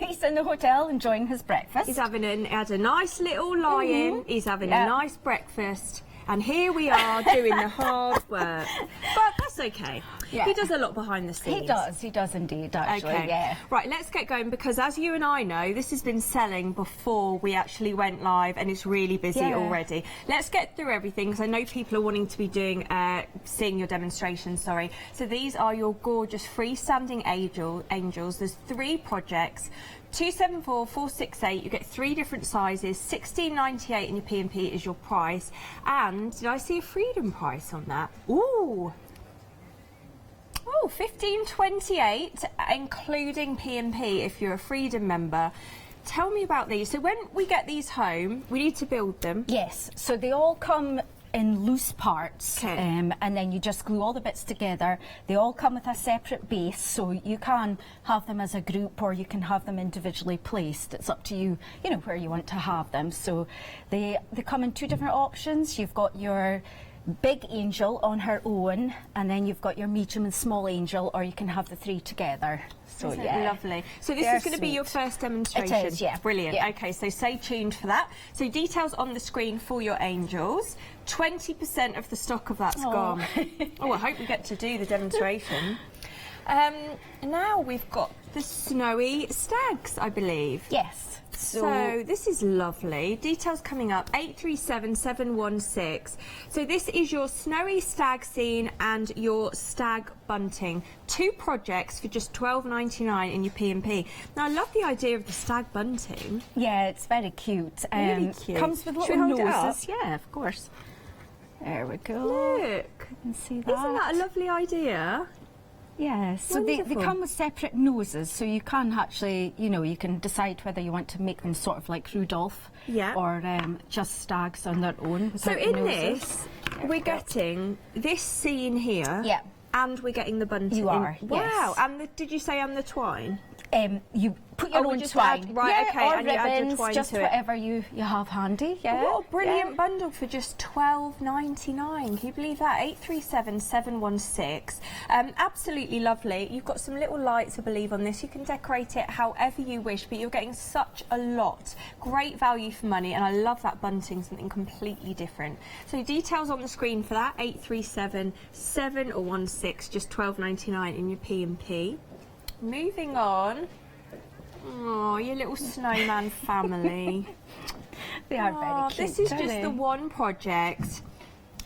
He's in the hotel enjoying his breakfast. He's having had a nice little lie-in. He's having a nice breakfast. And here we are doing the hard work. But that's okay. Yeah. He does a lot behind the scenes. He does indeed, actually, Okay. yeah. Right, let's get going, because as you and I know, this has been selling before we actually went live, and it's really busy already. Let's get through everything, because I know people are wanting to be doing, seeing your demonstration, sorry. So these are your gorgeous freestanding angels. There's 3 projects. 274468, you get 3 different sizes, $16.98 in your P&P is your price. And did I see a freedom price on that? Ooh. Oh, $15.28 including P&P if you're a freedom member. Tell me about these. So when we get these home, we need to build them. Yes, so they all come in loose parts, okay. And then you just glue all the bits together. They all come with a separate base, so you can have them as a group or you can have them individually placed. It's up to you, you know, where you want to have them. So they come in 2 different options. You've got your big angel on her own, and then you've got your medium and small angel, or you can have the 3 together. So yeah, lovely. So this is going to be your first demonstration. It is, yeah. Brilliant. Yeah. Okay, so stay tuned for that. So details on the screen for your angels. 20% of the stock of that's gone. Oh, I hope we get to do the demonstration. Now we've got the snowy stags, I believe. Yes. So this is lovely. Details coming up, 837716. So this is your snowy stag scene and your stag bunting. 2 projects for just $12.99 in your P&P. Now I love the idea of the stag bunting. Yeah, it's very cute. Really cute. Comes with Should we little hold it up? noses. Yeah, of course. There we go. Look. You can see that. Isn't that a lovely idea? Yeah, so they come with separate noses, so you can actually, you know, you can decide whether you want to make them sort of like Rudolph, or just stags on their own. So in this, we're getting this scene here, and we're getting the bunting. You are, wow. yes. And did you say and the twine? You put your own just twine, add, right? Okay, or and you add your ribbons, twine just to it. whatever you have handy. Yeah, What a brilliant bundle for just $12.99. Can you believe that? 837716. Absolutely lovely. You've got some little lights, I believe, on this. You can decorate it however you wish, but you're getting such a lot. Great value for money, and I love that bunting, something completely different. So details on the screen for that, 837716, just $12.99 in your P&P. Moving on. Oh, your little snowman family. They are very cute. This is just the one project.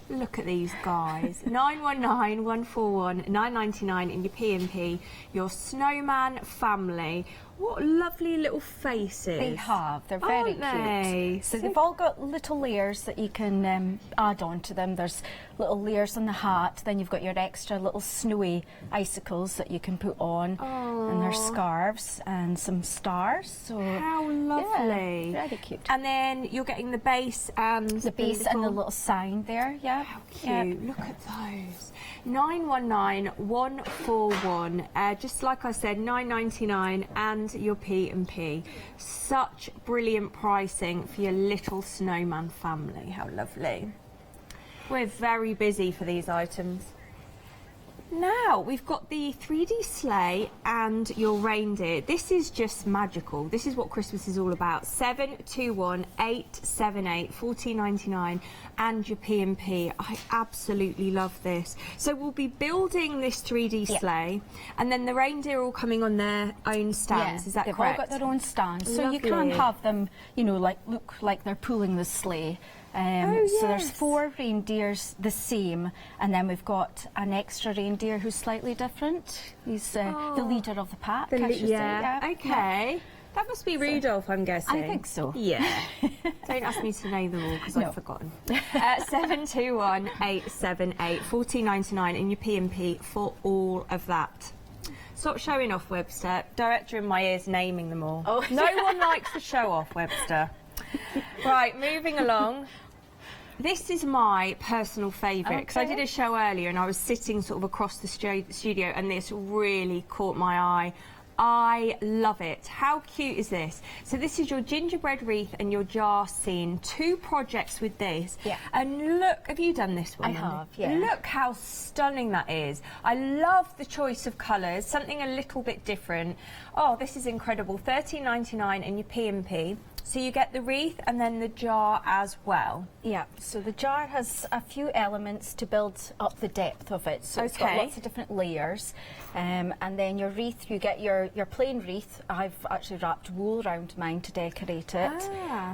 Look at these guys. 919 141 999 in your P&P. Your Snowman family. What lovely little faces. They have. They're very cute. So they've all got little layers that you can add on to them. There's little layers on the hat. Then you've got your extra little snowy icicles that you can put on. And there's scarves and some stars. So how lovely. Yeah, very cute. And then you're getting the base and the base and the little sign there. Yeah. How cute. Look at those. 919 141. Just like I said, $9.99 and your P&P. Such brilliant pricing for your little snowman family. How lovely. We're very busy for these items. Now we've got the 3D sleigh and your reindeer. This is just magical. This is what Christmas is all about. 721 878 14.99 and your P&P. I absolutely love this. So we'll be building this 3D sleigh, and then the reindeer are all coming on their own stands. Is that correct? They've all got their own stands, so you can have them, you know, like look like they're pulling the sleigh. So there's 4 reindeers the same, and then we've got an extra reindeer who's slightly different. He's the leader of the pack, I should say. Okay. That must be Rudolph, I'm guessing. I think so. Yeah. Don't ask me to know them all because I've forgotten. 721 878 14.99 in your P&P for all of that. Stop showing off, Webster. Director in my ears naming them all. No one likes to show off, Webster. Right, moving along. This is my personal favourite because I did a show earlier and I was sitting sort of across the studio and this really caught my eye. I love it. How cute is this? So this is your gingerbread wreath and your jar scene. 2 projects with this. Yeah. And look, have you done this one? I have, yeah. Look how stunning that is. I love the choice of colours, something a little bit different. Oh, this is incredible. $13.99 in your P&P. So you get the wreath and then the jar as well. Yeah, so the jar has a few elements to build up the depth of it. So it's got lots of different layers. And then your wreath, you get your plain wreath. I've actually wrapped wool around mine to decorate it.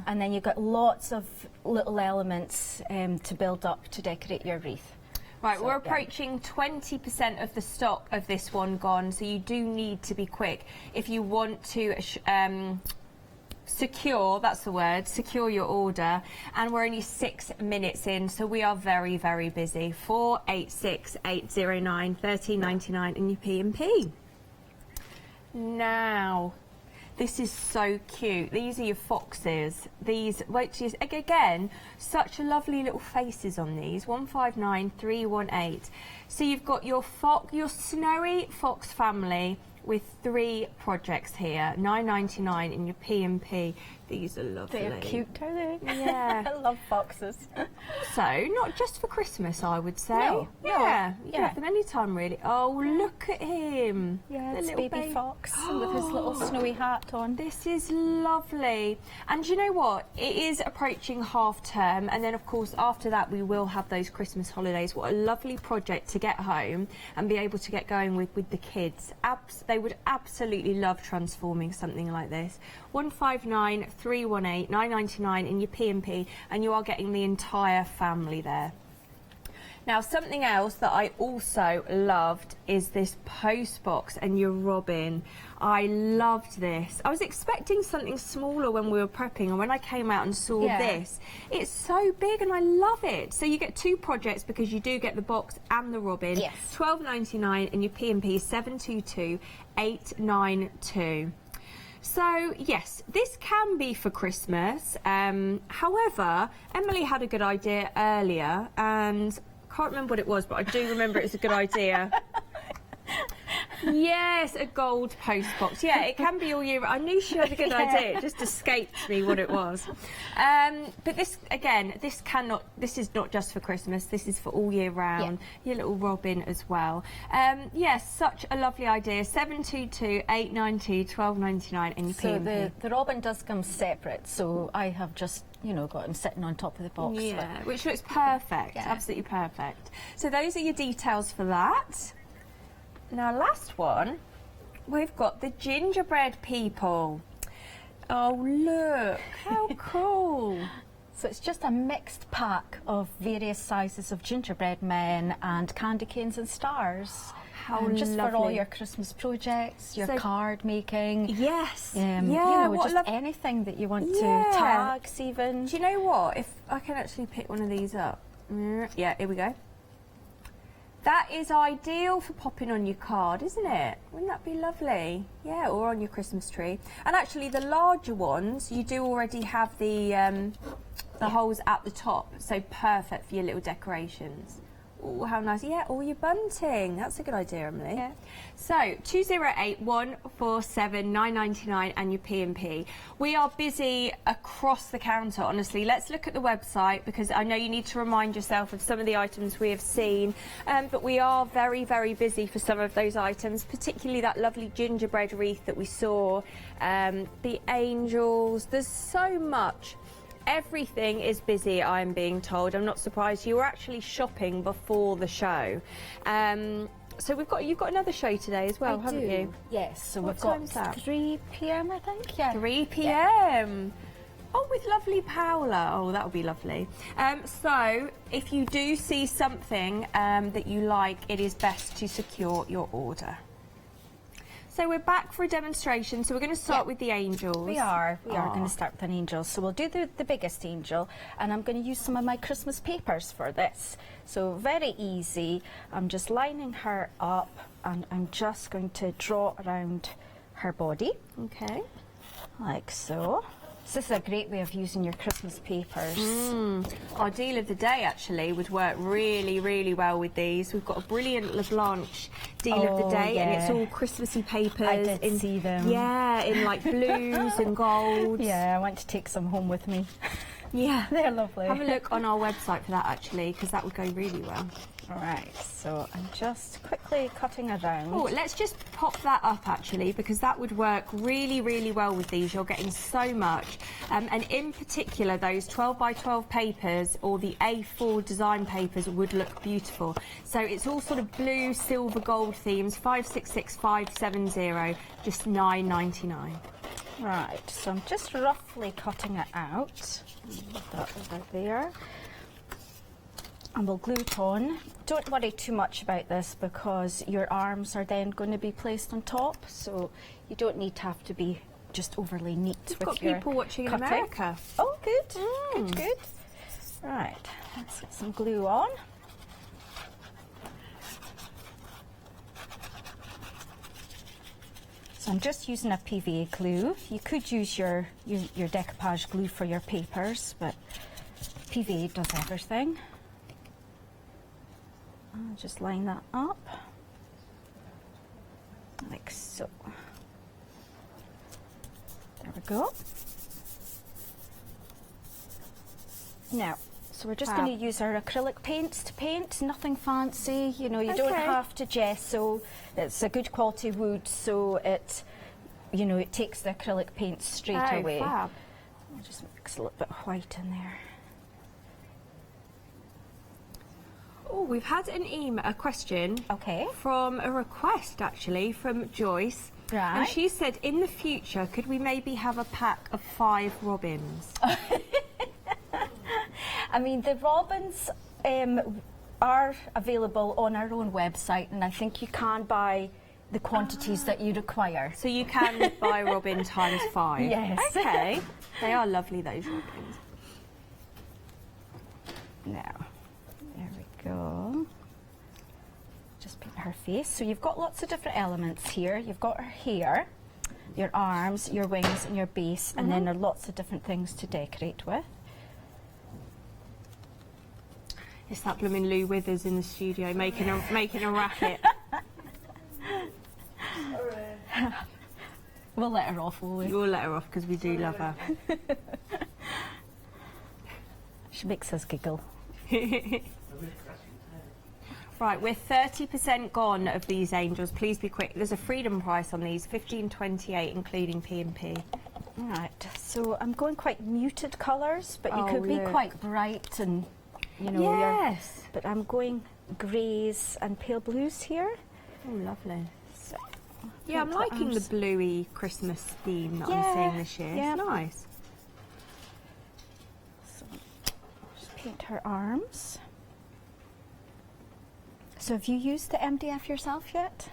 And then you've got lots of little elements to build up to decorate your wreath. Right, so, we're approaching 20% of the stock of this one gone, so you do need to be quick if you want to secure, that's the word, secure your order. And we're only 6 minutes in, so we are very, very busy. 486 809 13.99 in your P&P. Now, this is so cute. These are your foxes. These, which is, again, such lovely little faces on these. 159 318. So you've got your snowy fox family with 3 projects here. $9.99 in your P&P. These are lovely. They're cute, are they? Yeah. I love foxes. So, not just for Christmas, I would say. No, yeah. You can have them any time, really. Oh, look at him. Yeah, the it's little baby fox with his little snowy hat on. This is lovely. And you know what? It is approaching half term, and then, of course, after that, we will have those Christmas holidays. What a lovely project to get home and be able to get going with the kids. They would absolutely love transforming something like this. 159 318 999 in your P&P, and you are getting the entire family there. Now, something else that I also loved is this post box and your robin. I loved this. I was expecting something smaller when we were prepping, and when I came out and saw this, it's so big and I love it. So you get 2 projects because you do get the box and the robin. Yes. $12.99 in your P&P, 722 892. So, yes, this can be for Christmas. However, Emily had a good idea earlier, and I can't remember what it was, but I do remember it's a good idea. Yes, a gold post box. Yeah, it can be all year. I knew she had a good idea. It just escaped me what it was. But this, again, this is not just for Christmas. This is for all year round. Your little robin as well. Yes, such a lovely idea. 722 892 12.99 in your P&P. So the robin does come separate. So I have just, you know, got him sitting on top of the box. Yeah, which looks perfect. Absolutely perfect. So those are your details for that. Now, last one, we've got the gingerbread people. Oh, look, how cool. So it's just a mixed pack of various sizes of gingerbread men and candy canes and stars. How just lovely. for all your Christmas projects, your card making. Yes. You yeah, know, just anything that you want to tags even. Do you know what? If I can actually pick one of these up. Yeah, here we go. That is ideal for popping on your card, isn't it? Wouldn't that be lovely? Yeah, or on your Christmas tree. And actually, the larger ones, you do already have the holes at the top, so perfect for your little decorations. Oh, how nice. Yeah, or your bunting. That's a good idea, Emily. Yeah. So, 208-147-999 and your P&P. We are busy across the counter, honestly. Let's look at the website, because I know you need to remind yourself of some of the items we have seen, but we are very, very busy for some of those items, particularly that lovely gingerbread wreath that we saw, the angels. There's so much. Everything is busy, I'm being told. I'm not surprised. You were actually shopping before the show. So you've got another show today as well, haven't you? Yes, so What we've got time's that? 3 p.m. I think. Yeah. 3 p.m. Oh, with lovely Paola. Oh, that would be lovely. So if you do see something that you like, it is best to secure your order. So we're back for a demonstration, so we're going to start with the angels. We are going to start with an angel. So we'll do the biggest angel, and I'm going to use some of my Christmas papers for this. So very easy. I'm just lining her up, and I'm just going to draw around her body. Okay. Like so. So this is a great way of using your Christmas papers. Our deal of the day actually would work really, really well with these. We've got a brilliant LaBlanche deal of the day, and it's all Christmassy papers. I did see them. Yeah, in like blues and golds. Yeah, I want to take some home with me. Yeah, they're lovely. Have a look on our website for that actually, because that would go really well. All right, so I'm just quickly cutting around. Oh, let's just pop that up actually, because that would work really, really well with these. You're getting so much. And in particular, those 12 by 12 papers or the A4 design papers would look beautiful. So it's all sort of blue, silver, gold themes, 566570, just $9.99. Right, so I'm just roughly cutting it out. Put that over there. And we'll glue it on. Don't worry too much about this, because your arms are then going to be placed on top, so you don't need to have to be just overly neat with your got people watching in America. Oh, good. Good. Right, let's get some glue on. So I'm just using a PVA glue. You could use your decoupage glue for your papers, but PVA does everything. I'll just line that up, like so. There we go. Now, so we're just going to use our acrylic paints to paint, nothing fancy, you know, you don't have to gesso. It's a good quality wood, so it, you know, it takes the acrylic paint straight away. Fab. I'll just mix a little bit of white in there. Oh, we've had a question from a request actually from Joyce. Right. And she said, in the future, could we maybe have a pack of 5 robins? I mean, the robins are available on our own website, and I think you can buy the quantities that you require. So you can buy robin times 5? Yes. Okay. They are lovely, those robins. Now, there we go. Just paint her face. So you've got lots of different elements here. You've got her hair, your arms, your wings, and your base, and then there are lots of different things to decorate with. It's that blooming Lou Withers in the studio making a racket. We'll let her off, will we? You'll let her off because we do love her. She makes us giggle. Right, we're 30% gone of these angels. Please be quick. There's a freedom price on these, $15.28, including P&P. All right, so I'm going quite muted colours, but you could be quite bright and, you know. Yes. But I'm going greys and pale blues here. Oh, lovely. So Yeah, I'm liking the bluey Christmas theme that I'm seeing this year. Yeah. It's nice. So, just paint her arms. So have you used the MDF yourself yet?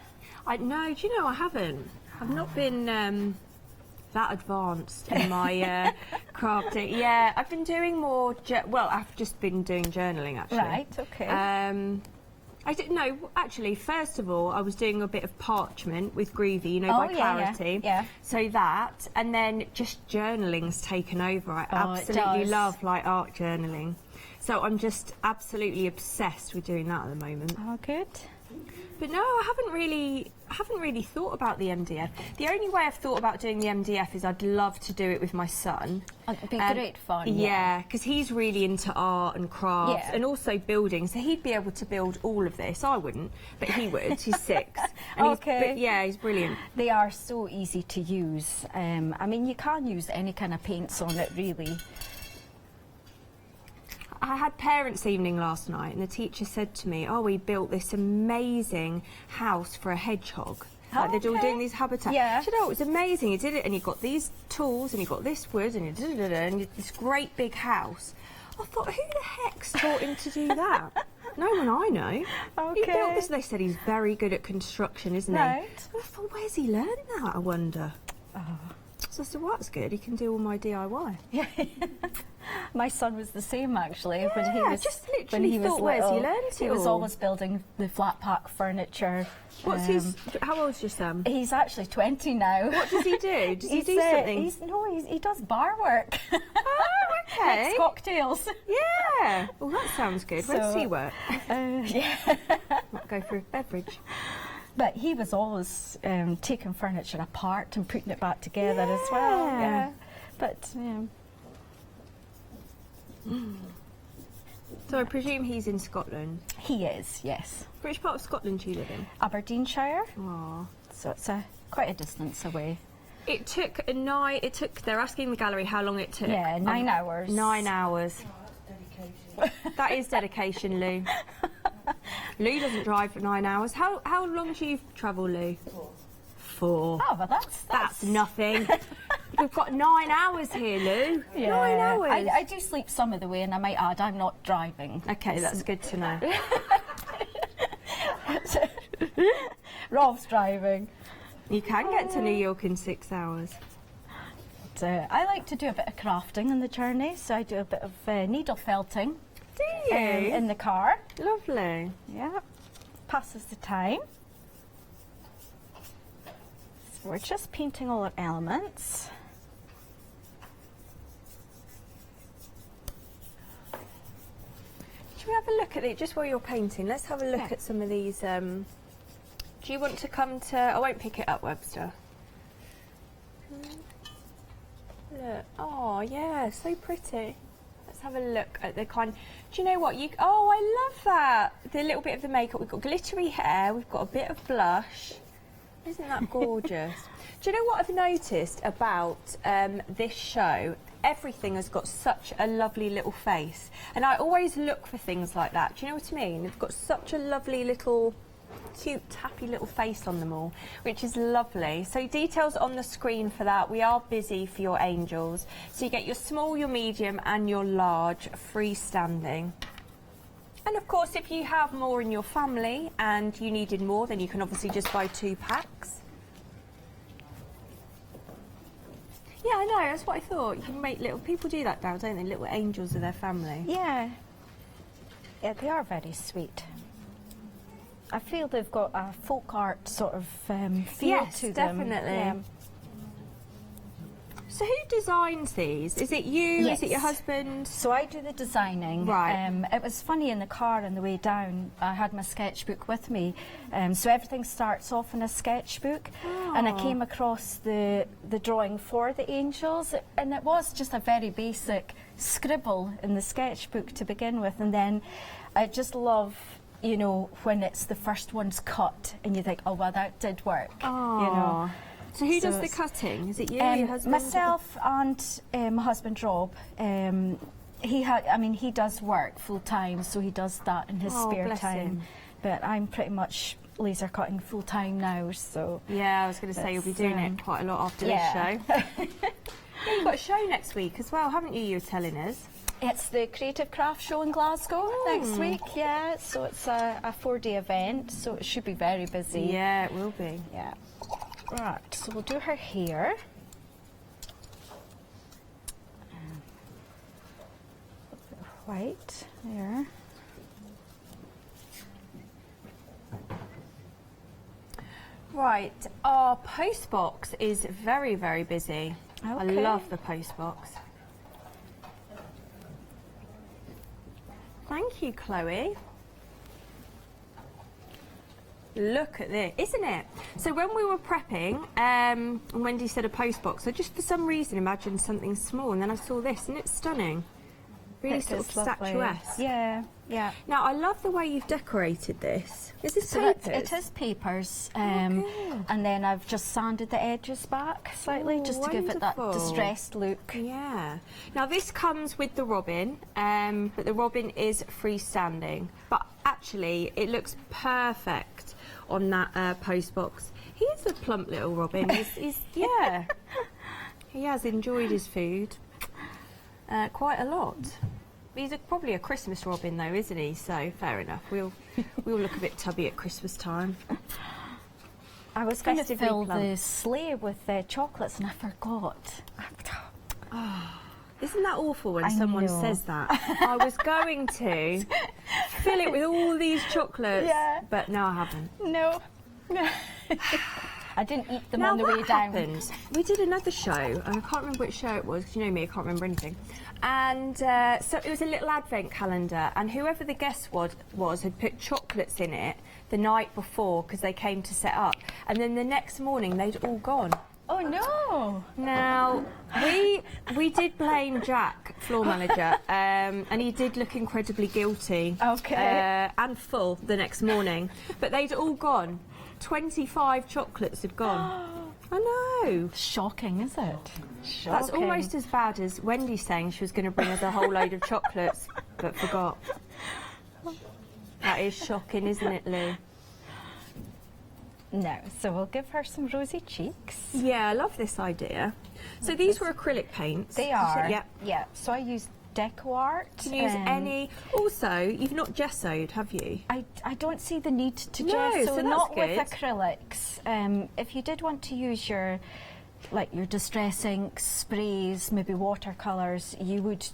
No, do you know, I haven't. I've not been that advanced in my crafting. Yeah, I've been doing more, I've just been doing journaling, actually. Right, okay. I didn't know, actually, first of all, I was doing a bit of parchment with Groovy, you know, by Clarity. Yeah. So that, and then just journaling's taken over. I absolutely love, like, art journaling. So I'm just absolutely obsessed with doing that at the moment. Oh, good. But no, I haven't really thought about the MDF. The only way I've thought about doing the MDF is I'd love to do it with my son. It'd be great fun. Yeah, because he's really into art and crafts and also building, so he'd be able to build all of this. I wouldn't, but he would. He's 6. And Okay. he's brilliant. They are so easy to use. I mean, you can use any kind of paints on it, really. I had parents' evening last night, and the teacher said to me, "Oh, we built this amazing house for a hedgehog." Like they're all doing these habitats. Yeah. You know, it was amazing. He did it, and he got these tools, and he got this wood, and and this great big house. I thought, who the heck's taught him to do that? No one I know. Okay. He built this. They said he's very good at construction, isn't he? Right. And I thought, where's he learned that? I wonder. Oh. So I said, well, that's good. He can do all my DIY. Yeah. My son was the same, actually, when he Yeah, was just when he was thought, where's he little. learned it He was all? always building the flat pack furniture. What's his? How old's your son? He's actually 20 now. What does he do? Does he do something? He does bar work. Oh, okay. Makes cocktails. Yeah. Well, that sounds good. Where does So, he work? Yeah. Might go for a beverage. But he was always taking furniture apart and putting it back together as well. Yeah. But So I presume he's in Scotland. he is, yes. Which part of Scotland do you live in? Aberdeenshire. Aww. So it's quite a distance away. It took a night. They're asking the gallery how long it took. Yeah, 9 hours. 9 hours. That is dedication, Lou. Lou doesn't drive for 9 hours. How long do you travel, Lou? 4. Oh, well, That's nothing. We've got 9 hours here, Lou. Yeah. 9 hours. I do sleep some of the way, and I might add, I'm not driving. Okay, that's good to know. Rob's driving. You can get to New York in 6 hours. But, I like to do a bit of crafting on the journey, so I do a bit of needle felting. Do you? In the car. Lovely. Yeah, passes the time. So we're just painting all our elements. Should we have a look at it just while you're painting? Let's have a look at some of these. Do you want to come to... I won't pick it up, Webster. Look. Oh, yeah, so pretty. Let's have a look at the kind... Do you know what? Oh, I love that. The little bit of the makeup. We've got glittery hair. We've got a bit of blush. Isn't that gorgeous? Do you know what I've noticed about this show? Everything has got such a lovely little face. And I always look for things like that. Do you know what I mean? They've got such a lovely little... cute, happy little face on them all, which is lovely. So details on the screen for that. We are busy for your angels. So you get your small, your medium and your large freestanding. And of course, if you have more in your family and you needed more, then you can obviously just buy 2 packs. Yeah, I know, that's what I thought. You can make little, people do that now, don't they? Little angels of their family. Yeah. Yeah, they are very sweet. I feel they've got a folk art sort of feel to them. Definitely. Yeah. So who designs these? Is it you? Yes. Is it your husband? So I do the designing. Right. It was funny in the car on the way down. I had my sketchbook with me, so everything starts off in a sketchbook. And I came across the drawing for the angels, and it was just a very basic scribble in the sketchbook to begin with. And then I just love, you know, when it's the first one's cut, and you think, oh well, that did work. Oh. You know. So who does the it's- cutting? Is it you, your husband? Myself and my husband Rob. He does work full time, so he does that in his Oh, spare bless time. him. But I'm pretty much laser cutting full time now, so Yeah, I was going to say you'll be doing it quite a lot after this show. Yeah, you've got a show next week as well, haven't you? You were telling us. it's the Creative Craft Show in Glasgow next week. Yeah, so it's a 4-day event, so it should be very busy. Yeah, it will be. Yeah. Right, so we'll do her hair. A bit of white there. Right, our post box is very, very busy. I Okay. love the post box. Thank you, Chloe. Look at this, isn't it? So when we were prepping, and Wendy said a post box, I just for some reason imagined something small, and then I saw this, and it's stunning. Really It sort is of lovely. statuesque. Yeah, yeah. Now, I love the way you've decorated this. Is this So papers? it is papers, good. and then I've just sanded the edges back slightly, Oh, just to give it that wonderful. distressed look. Yeah. Now this comes with the robin, but the robin is freestanding. But actually, it looks perfect on that post box. He is a plump little robin. He's yeah. He has enjoyed his food quite a lot. He's probably a Christmas robin though, isn't he? So fair enough. We'll look a bit tubby at Christmas time. I was going to Festively fill plump. the sleigh with chocolates, and I forgot. Isn't that awful when I someone know. says that? I was going to fill it with all these chocolates, Yeah. but no, I haven't. No, I didn't eat them Now on the way that down. happened. We did another show, and I can't remember which show it was, because you know me, I can't remember anything. And so it was a little advent calendar, and whoever the guest was had put chocolates in it the night before because they came to set up, and then the next morning they'd all gone. Oh no! Now, we did blame Jack, floor manager, and he did look incredibly guilty. Okay. And full the next morning. But they'd all gone. 25 chocolates had gone. I know. Shocking, is it? Shocking. That's almost as bad as Wendy saying she was going to bring us a whole load of chocolates, but forgot. That is shocking, isn't it, Lou? No, so we'll give her some rosy cheeks. Yeah, I love this idea. So these were acrylic paints. They are. Yeah. Yeah. So I used Decoart. You can use any. Also, you've not gessoed, have you? I don't see the need to No, gesso, so that's not good. with acrylics. If you did want to use your distress inks, sprays, maybe watercolours, you would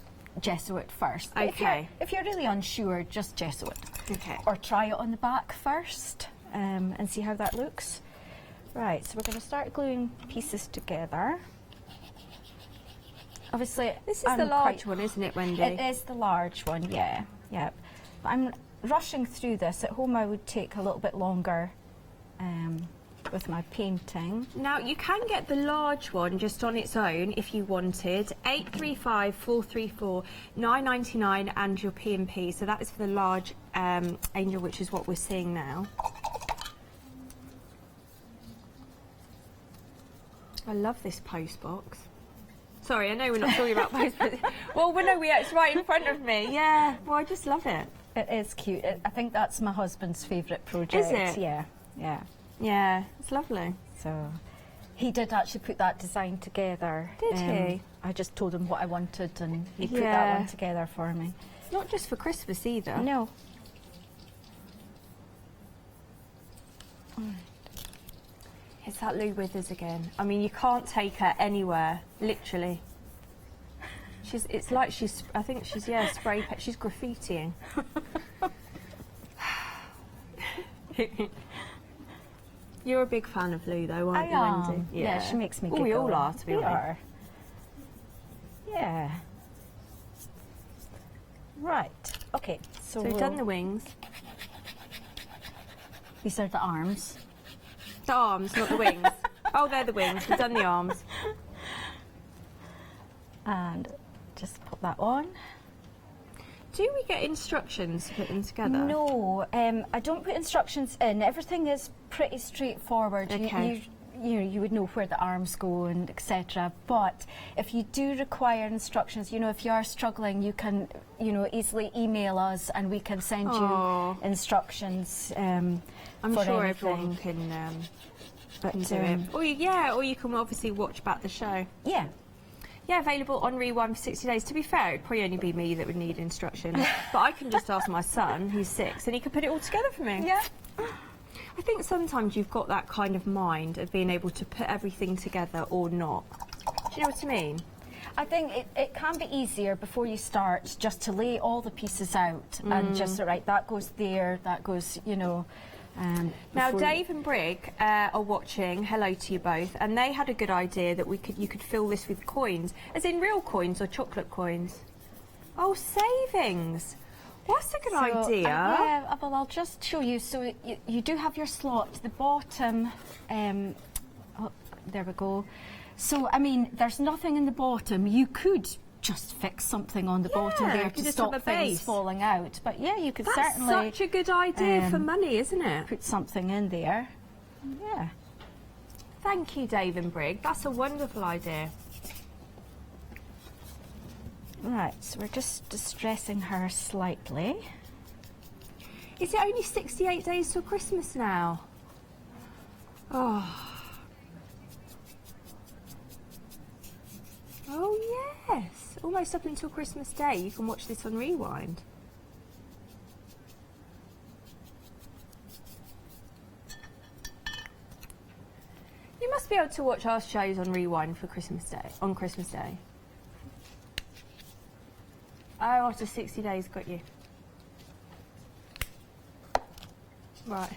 gesso it first. But Okay. If you're really unsure, just gesso it. Okay. Or try it on the back first and see how that looks. Right, so we're going to start gluing pieces together. Obviously, This is I'm the large quite- one, isn't it, Wendy? It is the large one, yeah. But I'm rushing through this. At home I would take a little bit longer with my painting. Now, you can get the large one just on its own if you wanted. 835 434 999 and your P&P. So that is for the large angel, which is what we're seeing now. I love this post box. Sorry, I know we're not talking about post box. Well, it's right in front of me. Yeah, well, I just love it. It is cute. I think that's my husband's favourite project. Is it? Yeah, yeah. Yeah, it's lovely. So he did actually put that design together. Did he? I just told him what I wanted and he put Yeah. that one together for me. Not just for Christmas either. No. It's that Lou Withers again. I mean, you can't take her anywhere, literally. It's like I think she's, spray paint. She's graffitiing. You're a big fan of Lou, though, aren't you, Wendy? Yeah, she makes me Well, giggle. we all are, to be We honest. are. Yeah. Right. Okay. So, So we've done the wings. these are the arms. The arms, not the wings. Oh, they're the wings. We've done the arms. And just put that on. Do we get instructions to put them together? No, I don't put instructions in. Everything is pretty straightforward. Okay. you would know where the arms go and etc. But if you do require instructions, if you are struggling, you can, easily email us and we can send you instructions. I'm for sure anything. everyone can do it. Or you can obviously watch back the show. Yeah. Yeah, available on Rewind for 60 days. To be fair, it'd probably only be me that would need instructions. But I can just ask my son, who's 6, and he can put it all together for me. Yeah. I think sometimes you've got that kind of mind of being able to put everything together or not. Do you know what I mean? I think it can be easier before you start just to lay all the pieces out and just, right, that goes there, that goes, now, Dave and Brig are watching. Hello to you both. And they had a good idea that you could fill this with coins, as in real coins or chocolate coins. Oh, savings. Well, that's a good idea. Yeah, well, I'll just show you. So you do have your slot at the bottom. Oh, there we go. So, I mean, there's nothing in the bottom. You could just fix something on the bottom there to stop things falling out. But yeah, you could certainly... That's such a good idea for money, isn't it? Put something in there. Yeah. Thank you, Dave and Brig. That's a wonderful idea. Right, so we're just distressing her slightly. Is it only 68 days till Christmas now? Oh. Oh, yes. Almost up until Christmas Day. You can watch this on Rewind. You must be able to watch our shows on Rewind for Christmas Day, on Christmas Day. Oh, after 60 days, got you. Right.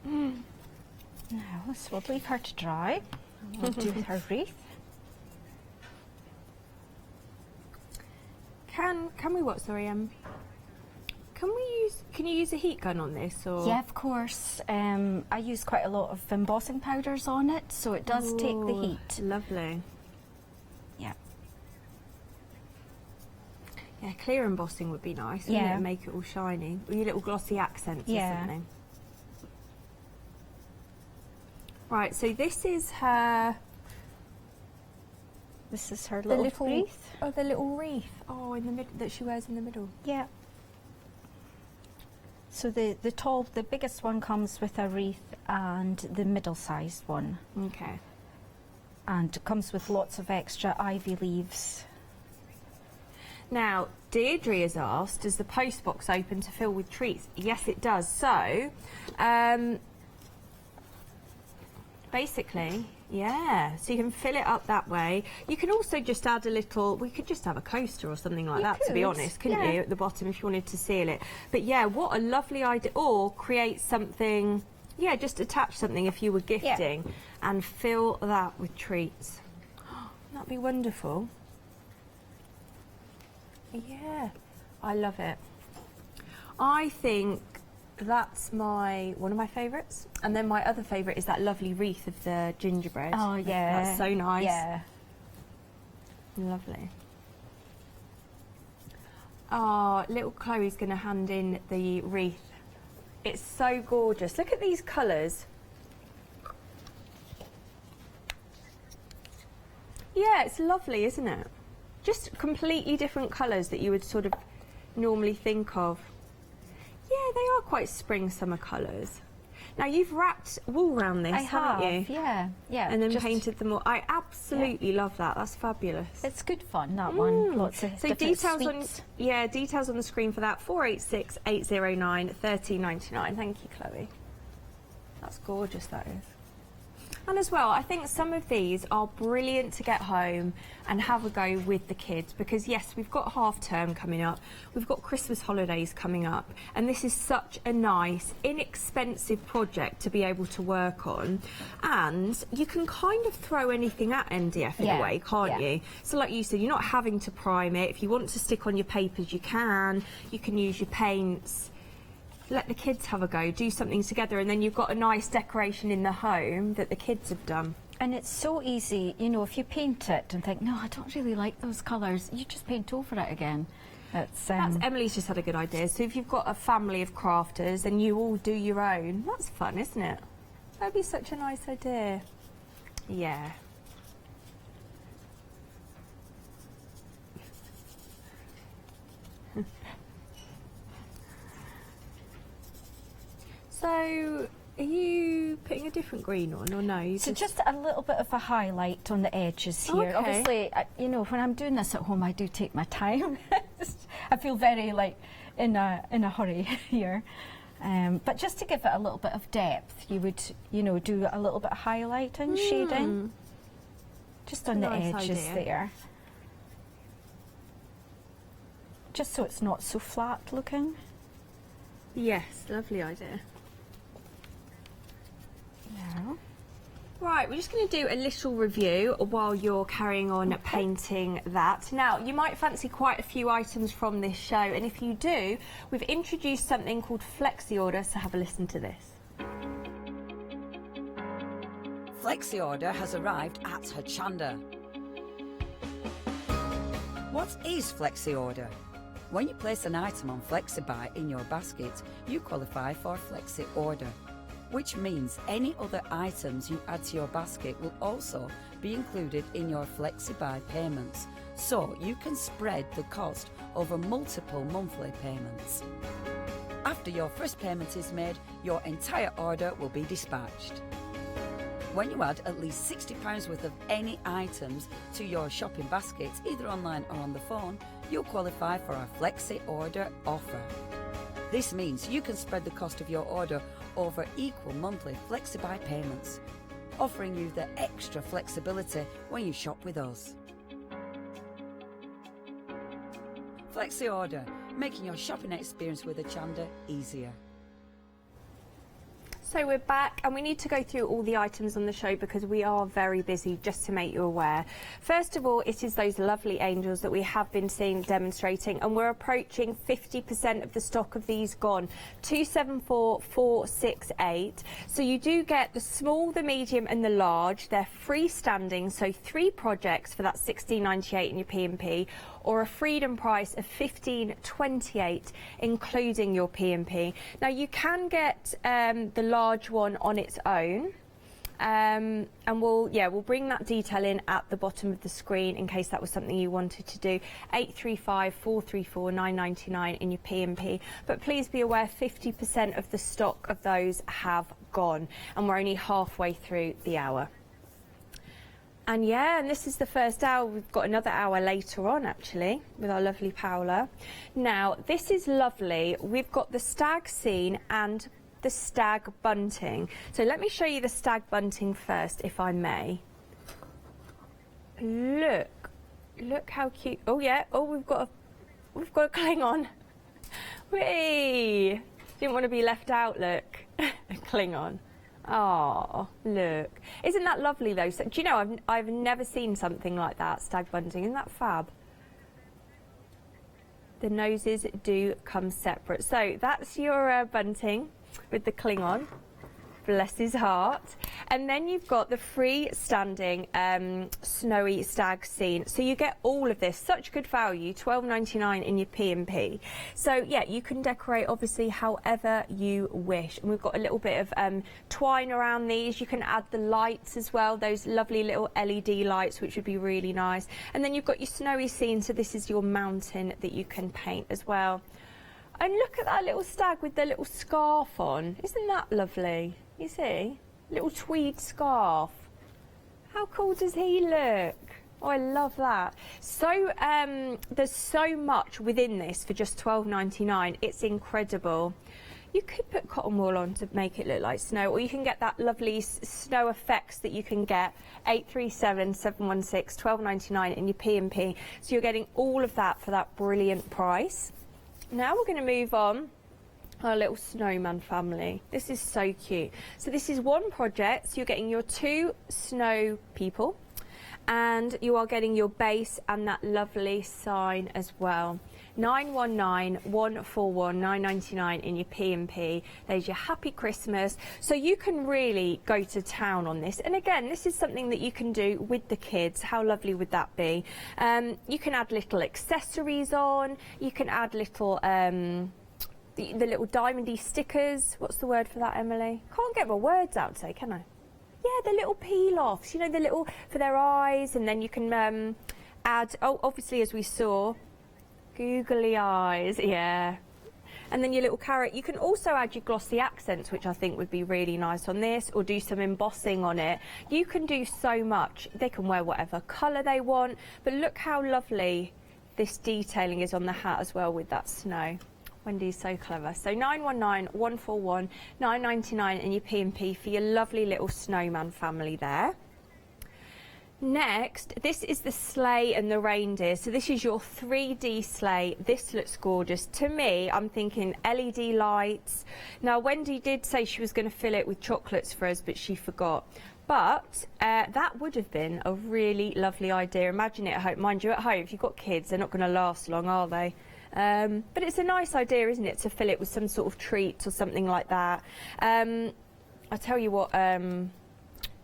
Now, we'll leave her to dry. We'll do her wreath. Can we what? Sorry, can you use a heat gun on this or? Yeah, of course. I use quite a lot of embossing powders on it, so it does take the heat. Lovely. Yeah. Yeah, clear embossing would be nice, wouldn't it? And make it all shiny. Or your little glossy accents or something. Right, so this is her... This is her little wreath. Oh, the little wreath. Oh, in the middle that she wears in the middle. Yeah. So the biggest one comes with a wreath and the middle-sized one. Okay. And it comes with lots of extra ivy leaves. Now, Deirdre has asked, does the post box open to fill with treats? Yes, it does. So, basically, yeah, so you can fill it up that way. You can also just add a little, we could just have a coaster or something like that, to be honest, couldn't you, at the bottom if you wanted to seal it. But yeah, what a lovely idea. Or create something, yeah, just attach something if you were gifting and fill that with treats. That'd be wonderful. Yeah, I love it. I think that's one of my favourites. And then my other favourite is that lovely wreath of the gingerbread. Oh, yeah. That's so nice. Yeah. Lovely. Oh, little Chloe's going to hand in the wreath. It's so gorgeous. Look at these colours. Yeah, it's lovely, isn't it? Just completely different colours that you would sort of normally think of. Yeah, they are quite spring summer colours. Now you've wrapped wool around this, haven't you? Yeah, yeah. And then painted them all. I absolutely love that. That's fabulous. It's good fun, that one. Lots of different details sweets. details on the screen for that. 486 809 1399. Thank you, Chloe. That's gorgeous. That is. And as well, I think some of these are brilliant to get home and have a go with the kids, because yes, we've got half term coming up, we've got Christmas holidays coming up, and this is such a nice, inexpensive project to be able to work on. And you can kind of throw anything at MDF in a way, can't you? So like you said, you're not having to prime it. If you want to stick on your papers, you can use your paints. Let the kids have a go, do something together, and then you've got a nice decoration in the home that the kids have done. And it's so easy, you know, if you paint it and think, no, I don't really like those colours, you just paint over it again. That's Emily's just had a good idea. So if you've got a family of crafters and you all do your own, that's fun, isn't it? That'd be such a nice idea. Yeah. So, are you putting a different green on, or no? So just a little bit of a highlight on the edges here. Okay. Obviously, you know, when I'm doing this at home, I do take my time. I feel very like in a hurry here. But just to give it a little bit of depth, you would, you know, do a little bit of highlight and shading, just on the edges there. Just so it's not so flat looking. Yes, lovely idea. Yeah. Right, we're just going to do a little review while you're carrying on painting that. Now, you might fancy quite a few items from this show, and if you do, we've introduced something called Flexi Order, so have a listen to this. Flexi Order has arrived at Hochanda. What is Flexi Order? When you place an item on FlexiBuy in your basket, you qualify for Flexi Order, which means any other items you add to your basket will also be included in your FlexiBuy payments, so you can spread the cost over multiple monthly payments. After your first payment is made, your entire order will be dispatched. When you add at least £60 worth of any items to your shopping basket, either online or on the phone, you'll qualify for our Flexi Order offer. This means you can spread the cost of your order over equal monthly FlexiBuy payments, offering you the extra flexibility when you shop with us. Flexi Order, making your shopping experience with Hochanda easier. So we're back, and we need to go through all the items on the show because we are very busy, just to make you aware. First of all, it is those lovely angels that we have been seeing demonstrating, and we're approaching 50% of the stock of these gone. 274468. So you do get the small, the medium and the large. They're freestanding, so 3 projects for that £16.98 in your P&P, or a freedom price of £15.28 including your P&P. Now you can get the large one on its own, and we'll bring that detail in at the bottom of the screen in case that was something you wanted to do. 835-434 999 in your P&P, but please be aware 50% of the stock of those have gone, and we're only halfway through the hour. And yeah, and this is the first hour. We've got another hour later on, actually, with our lovely Paola. Now, this is lovely. We've got the stag scene and the stag bunting. So let me show you the stag bunting first, if I may. Look how cute. Oh yeah. Oh, we've got a cling on. Whee! Didn't want to be left out. Look, cling on. Oh, look. Isn't that lovely though? So, do you know, I've never seen something like that, stag bunting. Isn't that fab? The noses do come separate. So that's your bunting with the cling on. Bless his heart. And then you've got the freestanding snowy stag scene. So you get all of this, such good value, £12.99 in your P&P. So yeah, you can decorate obviously however you wish. And we've got a little bit of twine around these. You can add the lights as well, those lovely little LED lights, which would be really nice. And then you've got your snowy scene, so this is your mountain that you can paint as well. And look at that little stag with the little scarf on. Isn't that lovely? You see? Little tweed scarf. How cool does he look? Oh, I love that. So there's so much within this for just £12.99. It's incredible. You could put cotton wool on to make it look like snow, or you can get that lovely snow effects that you can get. 837-716, £12.99 in your P&P. So you're getting all of that for that brilliant price. Now we're going to move on. Our little snowman family. This is so cute. So this is one project. So you're getting your 2 snow people, and you are getting your base and that lovely sign as well. 919-141 999 in your P&P. There's your Happy Christmas. So you can really go to town on this. And again, this is something that you can do with the kids. How lovely would that be? You can add little accessories on. You can add little the little diamondy stickers. What's the word for that, Emily? Can't get my words out today, can I? Yeah, the little peel-offs, you know, the little, for their eyes, and then you can add, oh, obviously, as we saw, googly eyes, yeah. And then your little carrot. You can also add your glossy accents, which I think would be really nice on this, or do some embossing on it. You can do so much. They can wear whatever colour they want, but look how lovely this detailing is on the hat as well with that snow. Wendy's so clever. So 919-141, $9.99 in your P&P for your lovely little snowman family there. Next, this is the sleigh and the reindeer. So this is your 3D sleigh. This looks gorgeous. To me, I'm thinking LED lights. Now, Wendy did say she was going to fill it with chocolates for us, but she forgot. But that would have been a really lovely idea. Imagine it at home. Mind you, at home, if you've got kids, they're not going to last long, are they? But it's a nice idea, isn't it, to fill it with some sort of treat or something like that. I tell you what am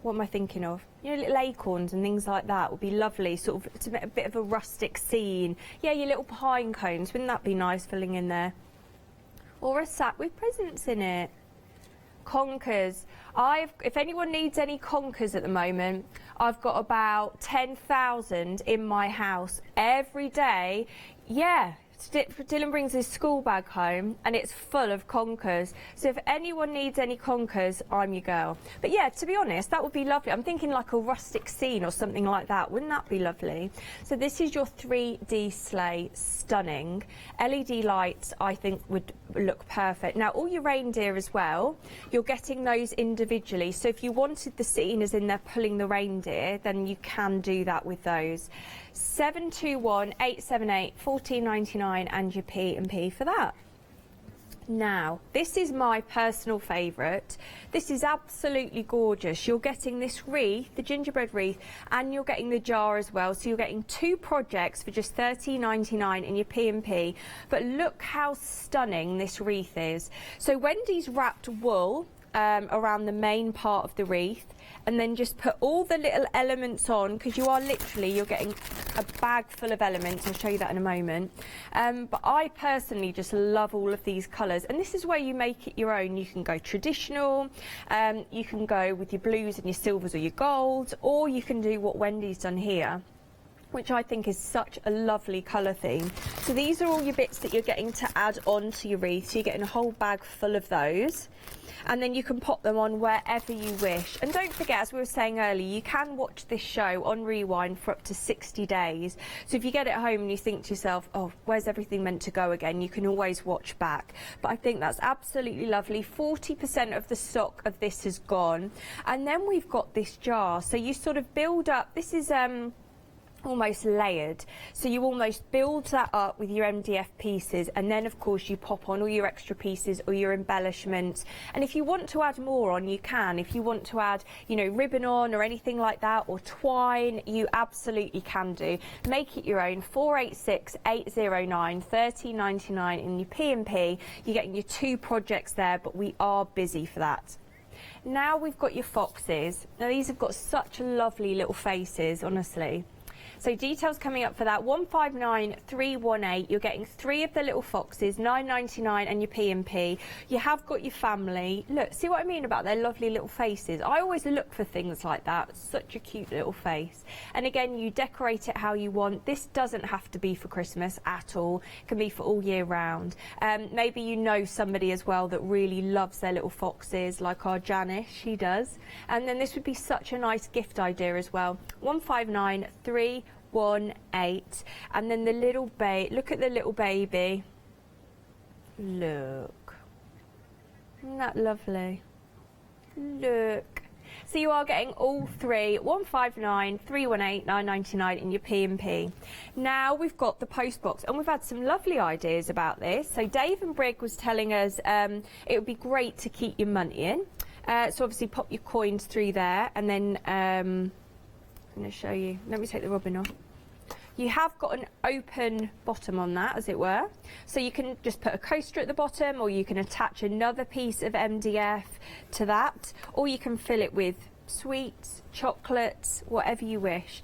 I thinking of? You know, little acorns and things like that would be lovely, sort of, it's a bit of a rustic scene. Yeah, your little pine cones, wouldn't that be nice filling in there? Or a sack with presents in it. Conkers. If anyone needs any conkers at the moment, I've got about 10,000 in my house every day. Yeah. Dylan brings his school bag home and it's full of conkers. So if anyone needs any conkers, I'm your girl. But yeah, to be honest, that would be lovely. I'm thinking like a rustic scene or something like that. Wouldn't that be lovely? So this is your 3D sleigh. Stunning. LED lights, I think, would look perfect. Now, all your reindeer as well, you're getting those individually. So if you wanted the scene as in they're pulling the reindeer, then you can do that with those. 721-878-14.99 and your P&P for that. Now, this is my personal favourite. This is absolutely gorgeous. You're getting this wreath, the gingerbread wreath, and you're getting the jar as well. So you're getting 2 projects for just $13.99 in your P&P. But look how stunning this wreath is. So Wendy's wrapped wool around the main part of the wreath, and then just put all the little elements on, because you're getting a bag full of elements. I'll show you that in a moment. But I personally just love all of these colours, and this is where you make it your own. You can go traditional, you can go with your blues and your silvers or your golds, or you can do what Wendy's done here, which I think is such a lovely colour theme. So these are all your bits that you're getting to add on to your wreath. So you're getting a whole bag full of those. And then you can pop them on wherever you wish. And don't forget, as we were saying earlier, you can watch this show on rewind for up to 60 days. So if you get it home and you think to yourself, oh, where's everything meant to go again? You can always watch back. But I think that's absolutely lovely. 40% of the stock of this has gone. And then we've got this jar. So you sort of build up, this is almost layered, so you almost build that up with your MDF pieces, and then of course you pop on all your extra pieces or your embellishments. And if you want to add more on, you can. If you want to add, you know, ribbon on or anything like that, or twine, you absolutely can do. Make it your own. 486-809 $13.99 in your P&P. You're getting your 2 projects there, but we are busy for that. Now we've got your foxes. Now these have got such lovely little faces, honestly. So details coming up for that, 159318. You're getting 3 of the little foxes, $9.99 and your P&P. You have got your family. Look, see what I mean about their lovely little faces? I always look for things like that. Such a cute little face. And again, you decorate it how you want. This doesn't have to be for Christmas at all. It can be for all year round. Maybe you know somebody as well that really loves their little foxes, like our Janice, she does. And then this would be such a nice gift idea as well. 159318. And then the little look at the little baby. Look. Isn't that lovely? Look. So you are getting all 3, 159318 $9.99 in your P&P. Now we've got the post box, and we've had some lovely ideas about this. So Dave and Brig was telling us it would be great to keep your money in. So obviously pop your coins through there, and then I'm going to show you. Let me take the ribbon off. You have got an open bottom on that, as it were. So you can just put a coaster at the bottom, or you can attach another piece of MDF to that, or you can fill it with sweets, chocolates, whatever you wish.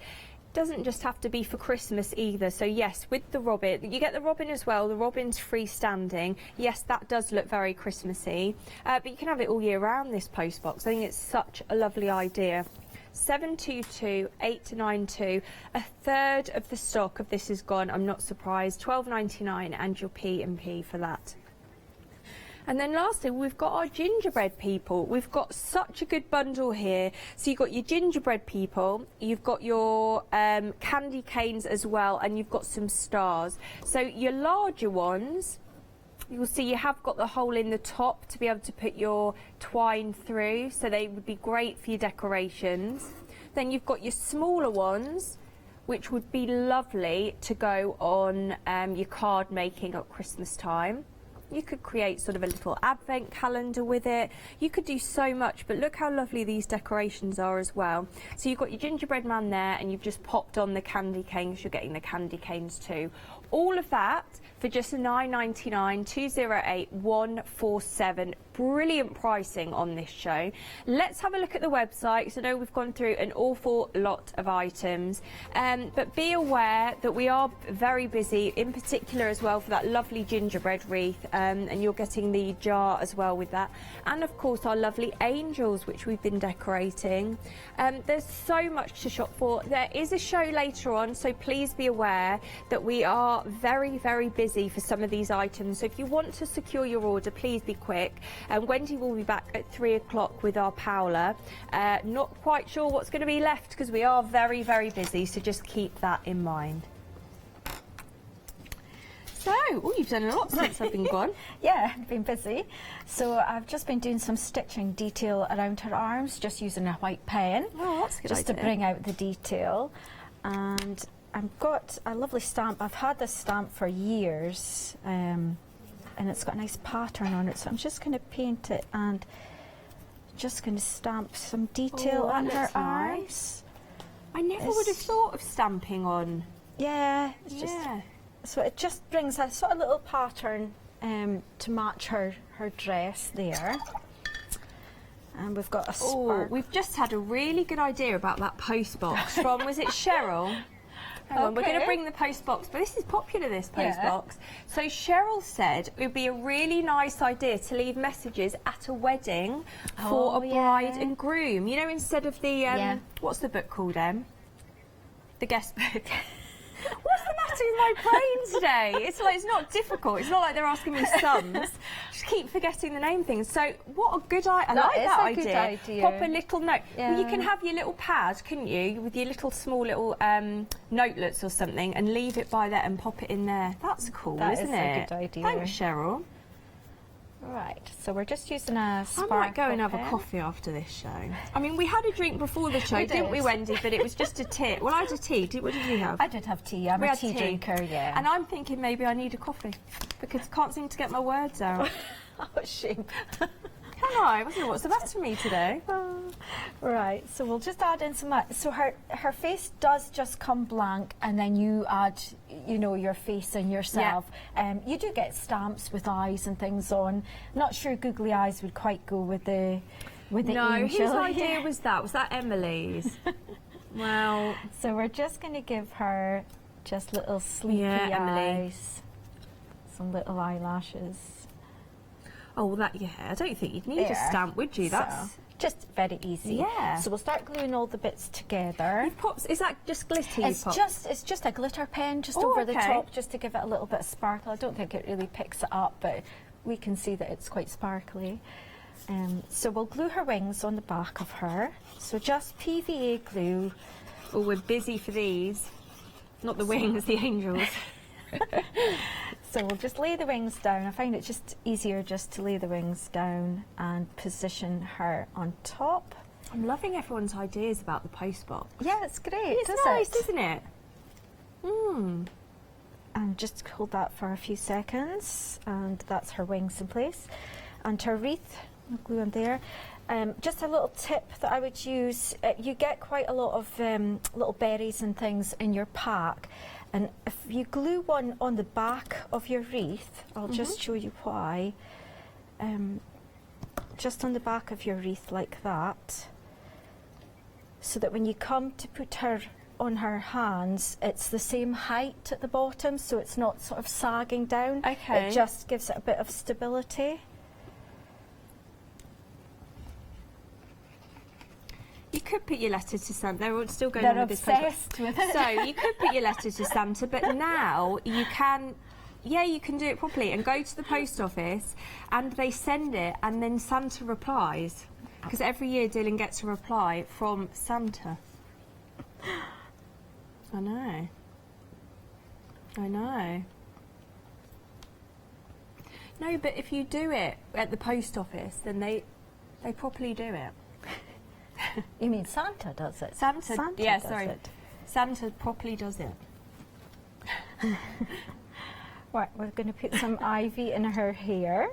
doesn't just have to be for Christmas either. So yes, with the robin, you get the robin as well. The robin's freestanding. Yes, that does look very Christmassy, but you can have it all year round, this post box. I think it's such a lovely idea. 722 892. A third of the stock of this is gone. I'm not surprised. £12.99 and your P&P for that. And then lastly, we've got our gingerbread people. We've got such a good bundle here. So you've got your gingerbread people, you've got your candy canes as well, and you've got some stars. So your larger ones, you'll see you have got the hole in the top to be able to put your twine through, so they would be great for your decorations. Then you've got your smaller ones, which would be lovely to go on your card making at Christmas time. You could create sort of a little advent calendar with it. You could do so much, but look how lovely these decorations are as well. So you've got your gingerbread man there, and you've just popped on the candy canes. You're getting the candy canes too. All of that for just £9.99, 208 147. Brilliant pricing on this show. Let's have a look at the website, because I know we've gone through an awful lot of items, but be aware that we are very busy, in particular as well for that lovely gingerbread wreath, and you're getting the jar as well with that, and of course our lovely angels which we've been decorating. There's so much to shop for. There is a show later on, so please be aware that we are very, very busy for some of these items. So if you want to secure your order, please be quick. And Wendy will be back at 3 o'clock with our Paola. Not quite sure what's going to be left because we are very, very busy, so just keep that in mind. So, oh, you've done a lot since I've been gone. Yeah, I've been busy. So I've just been doing some stitching detail around her arms, just using a white pen. Oh, that's a good just idea. to bring out the detail. And I've got a lovely stamp. I've had this stamp for years. And it's got a nice pattern on it, so I'm just going to paint it and just going to stamp some detail on her arms. I never would have thought of stamping on. Yeah, it's just, so it just brings a sort of little pattern to match her dress there. And we've got a spark. We've just had a really good idea about that post box from, was it Cheryl? Hang on, we're going to bring the post box, but this is popular, this post box. So Cheryl said it would be a really nice idea to leave messages at a wedding for a bride and groom. You know, instead of the, what's the book called, The guest book. What's the matter with my brain today? It's like, it's not difficult. It's not like they're asking me sums. Just keep forgetting the name things. So what a good idea. I like that idea. Good idea. Pop a little note. Yeah. Well, you can have your little pad, couldn't you, with your little small little notelets or something, and leave it by there and pop it in there. That's cool, isn't it? That is a good idea. Thanks, Cheryl. Right, so we're just using a sparkle I might go and have a pen. coffee after this show. I mean, we had a drink before the show, didn't we, Wendy? But it was just a tit. Well, I had a tea. What did you have? I did have tea. I'm a tea drinker, yeah. And I'm thinking maybe I need a coffee because I can't seem to get my words out. Oh, shame. Can I? What's the matter with me today? Right, so we'll just add in some. So her face does just come blank, and then you add, you know, your face and yourself. You do get stamps with eyes and things on. Not sure googly eyes would quite go with the No, angel. whose idea was that? Was that Emily's? Well, so we're just going to give her just little sleepy eyes, some little eyelashes. Oh, I don't think you'd need a stamp, would you? That's just very easy. Yeah. So we'll start gluing all the bits together. Is that just glitter? It's just a glitter pen just over the top, just to give it a little bit of sparkle. I don't think it really picks it up, but we can see that it's quite sparkly. So we'll glue her wings on the back of her. So just PVA glue. Oh, we're busy for these. Not the wings, the angels. So we'll just lay the wings down. I find it just easier just to lay the wings down and position her on top. I'm loving everyone's ideas about the post box. Yeah, it's great. It's nice, isn't it? And just hold that for a few seconds, and that's her wings in place. And her wreath, I'll glue on there. Just a little tip that I would use, you get quite a lot of little berries and things in your pack, and if you glue one on the back of your wreath, I'll just show you why, just on the back of your wreath like that, so that when you come to put her on her hands, it's the same height at the bottom, so it's not sort of sagging down. Okay. It just gives it a bit of stability. You could put your letter to Santa. They're still going They're on with this obsessed with it. So you could put your letter to Santa, but now you can. Yeah, you can do it properly and go to the post office and they send it and then Santa replies. Because every year Dylan gets a reply from Santa. I know. I know. No, but if you do it at the post office, then they properly do it. You mean Santa does it? Santa does sorry. it. Santa properly does it. Right, we're going to put some ivy in her hair.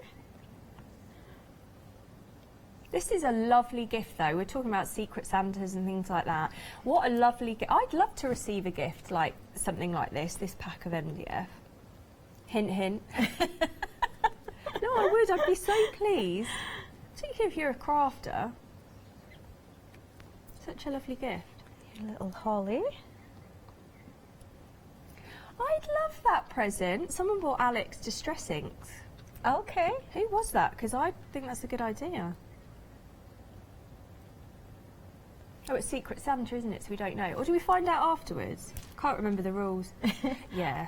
This is a lovely gift, though. We're talking about Secret Santas and things like that. What a lovely gift. I'd love to receive a gift like something like this pack of MDF. Hint, hint. No, I would. I'd be so pleased. Particularly if you're a crafter. Such a lovely gift. A little holly. I'd love that present. Someone bought Alex distress inks. Okay. Who was that? Because I think that's a good idea. Oh, it's Secret Santa, isn't it? So we don't know. Or do we find out afterwards? Can't remember the rules. Yeah.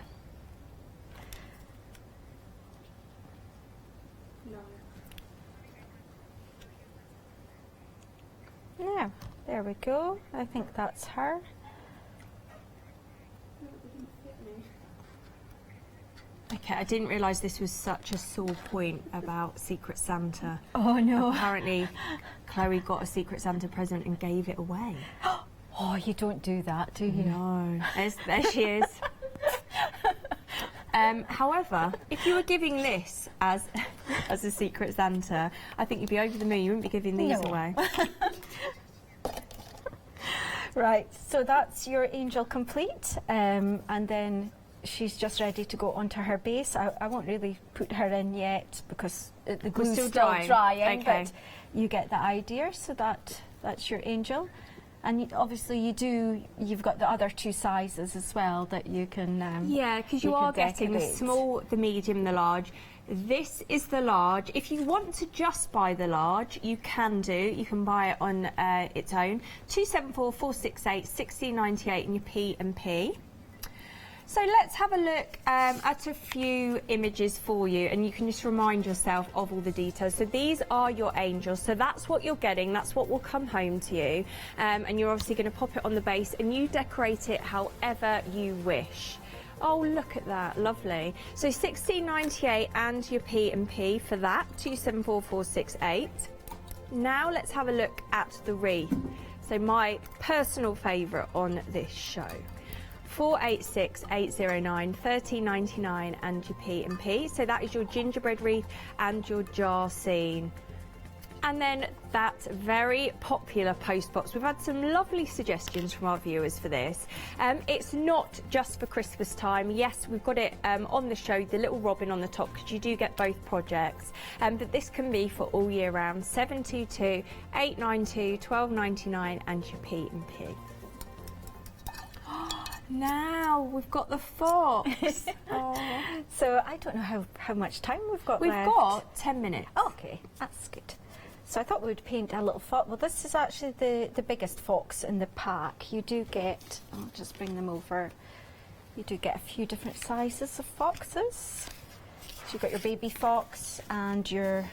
Yeah, there we go. I think that's her. Okay, I didn't realise this was such a sore point about Secret Santa. Oh no. Apparently, Chloe got a Secret Santa present and gave it away. Oh, you don't do that, do you? No. There she is. However, if you were giving this as a Secret Santa, I think you'd be over the moon. You wouldn't be giving these away. Right, so that's your angel complete, and then she's just ready to go onto her base. I won't really put her in yet because the glue's still drying, okay. But you get the idea. So that's your angel, and obviously you've got the other two sizes as well that you can. Yeah, because you are getting the small, the medium, the large. This is the large. If you want to just buy the large, you can do. You can buy it on its own. 274468, 1698 in your P&P. So let's have a look at a few images for you, and you can just remind yourself of all the details. So these are your angels. So that's what you're getting. That's what will come home to you. And you're obviously going to pop it on the base, and you decorate it however you wish. Oh, look at that, lovely. So 1698 and your P&P for that, 274468. Now let's have a look at the wreath. So my personal favourite on this show. 486809, 1399 and your P&P. So that is your gingerbread wreath and your jar scene. And then that very popular post box. We've had some lovely suggestions from our viewers for this. It's not just for Christmas time. Yes, we've got it on the show, the little robin on the top, because you do get both projects. But this can be for all year round. 722, 892, 1299 and your P&P. Now we've got the fox. Oh. So I don't know how much time we've got left. We've got 10 minutes. Okay, that's good. So I thought we would paint a little fox. Well, this is actually the biggest fox in the pack. You do get, I'll just bring them over. You do get a few different sizes of foxes. So you've got your baby fox and your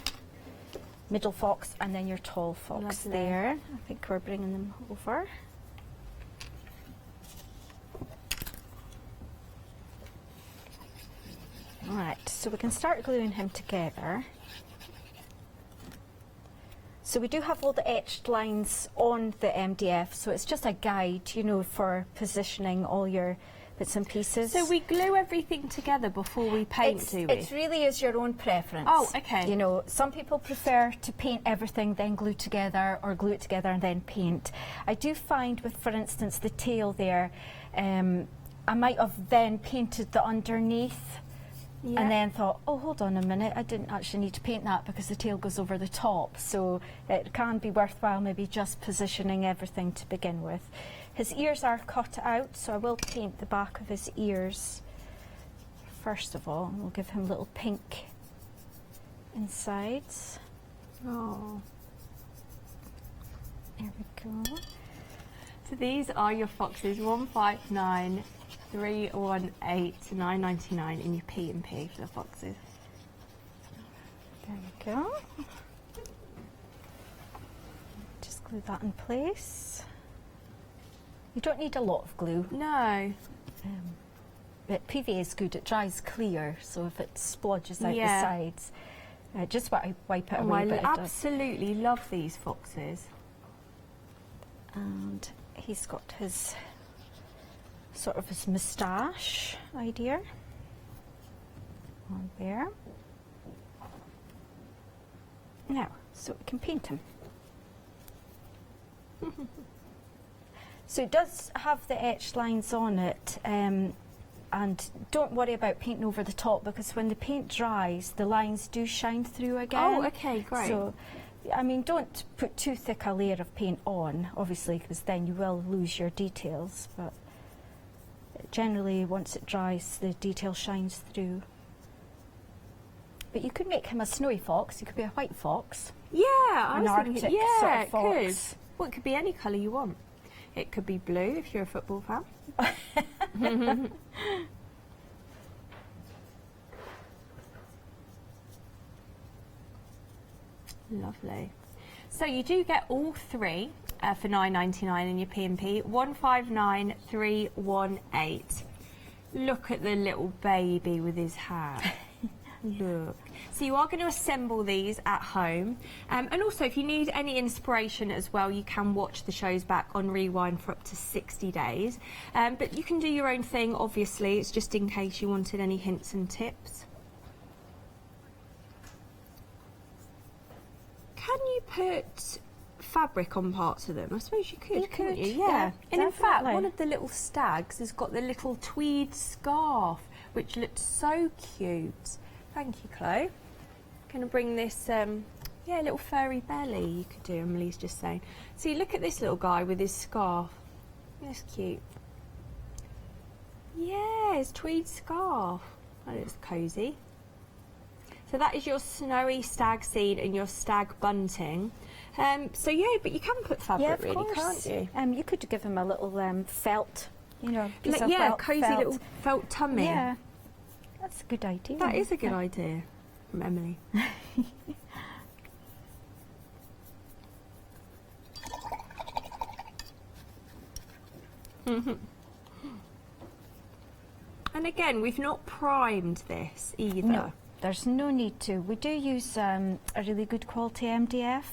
middle fox and then your tall fox. Lovely. There. I think we're bringing them over. All right, so we can start gluing him together. So we do have all the etched lines on the MDF, so it's just a guide, you know, for positioning all your bits and pieces. So we glue everything together before we paint, do we? It really is your own preference. Oh, okay. You know, some people prefer to paint everything, then glue together, or glue it together and then paint. I do find with, for instance, the tail there, I might have then painted the underneath. Yeah. And then thought, oh, hold on a minute, I didn't actually need to paint that because the tail goes over the top. So it can be worthwhile maybe just positioning everything to begin with. His ears are cut out, so I will paint the back of his ears first of all. We'll give him little pink insides. Oh. There we go. So these are your foxes, 159, 318 to 999 in your P&P for the foxes. There we go. Just glue that in place. You don't need a lot of glue. No. But PVA is good, it dries clear, so if it splodges out the Yeah. sides, just wipe it Oh, away. I But it does. absolutely love these foxes. And he's got his sort of his moustache idea on there. Now, so we can paint him. So it does have the etched lines on it, and don't worry about painting over the top, because when the paint dries, the lines do shine through again. Oh, okay, great. So, I mean, don't put too thick a layer of paint on, obviously, because then you will lose your details, but generally, once it dries, the detail shines through. But you could make him a snowy fox, he could be a white fox. Yeah, I An was Arctic thinking, yeah, sort of it could. fox. Well, it could be any colour you want. It could be blue if you're a football fan. Lovely. So you do get all three for $9.99 in your P&P. 159,318. Look at the little baby with his hat. Look. So you are going to assemble these at home. And also, if you need any inspiration as well, you can watch the shows back on Rewind for up to 60 days. But you can do your own thing, obviously. It's just in case you wanted any hints and tips. Can you put fabric on parts of them? I suppose you could, couldn't you? Yeah. And in fact, definitely. one of the little stags has got the little tweed scarf, which looks so cute. Thank you, Chloe. Going to bring this, yeah, little furry belly you could do, Emily's just saying. See, look at this little guy with his scarf. That's cute. Yeah, his tweed scarf. That looks cosy. So that is your snowy stag scene and your stag bunting. So yeah, but you can put fabric, Yeah, of really, course. can't you? You could give him a little felt, you know, piece of Yeah, felt, cosy felt. little felt tummy. Yeah, that's a good idea. That is a good idea from Emily. And again, we've not primed this either. No, there's no need to. We do use a really good quality MDF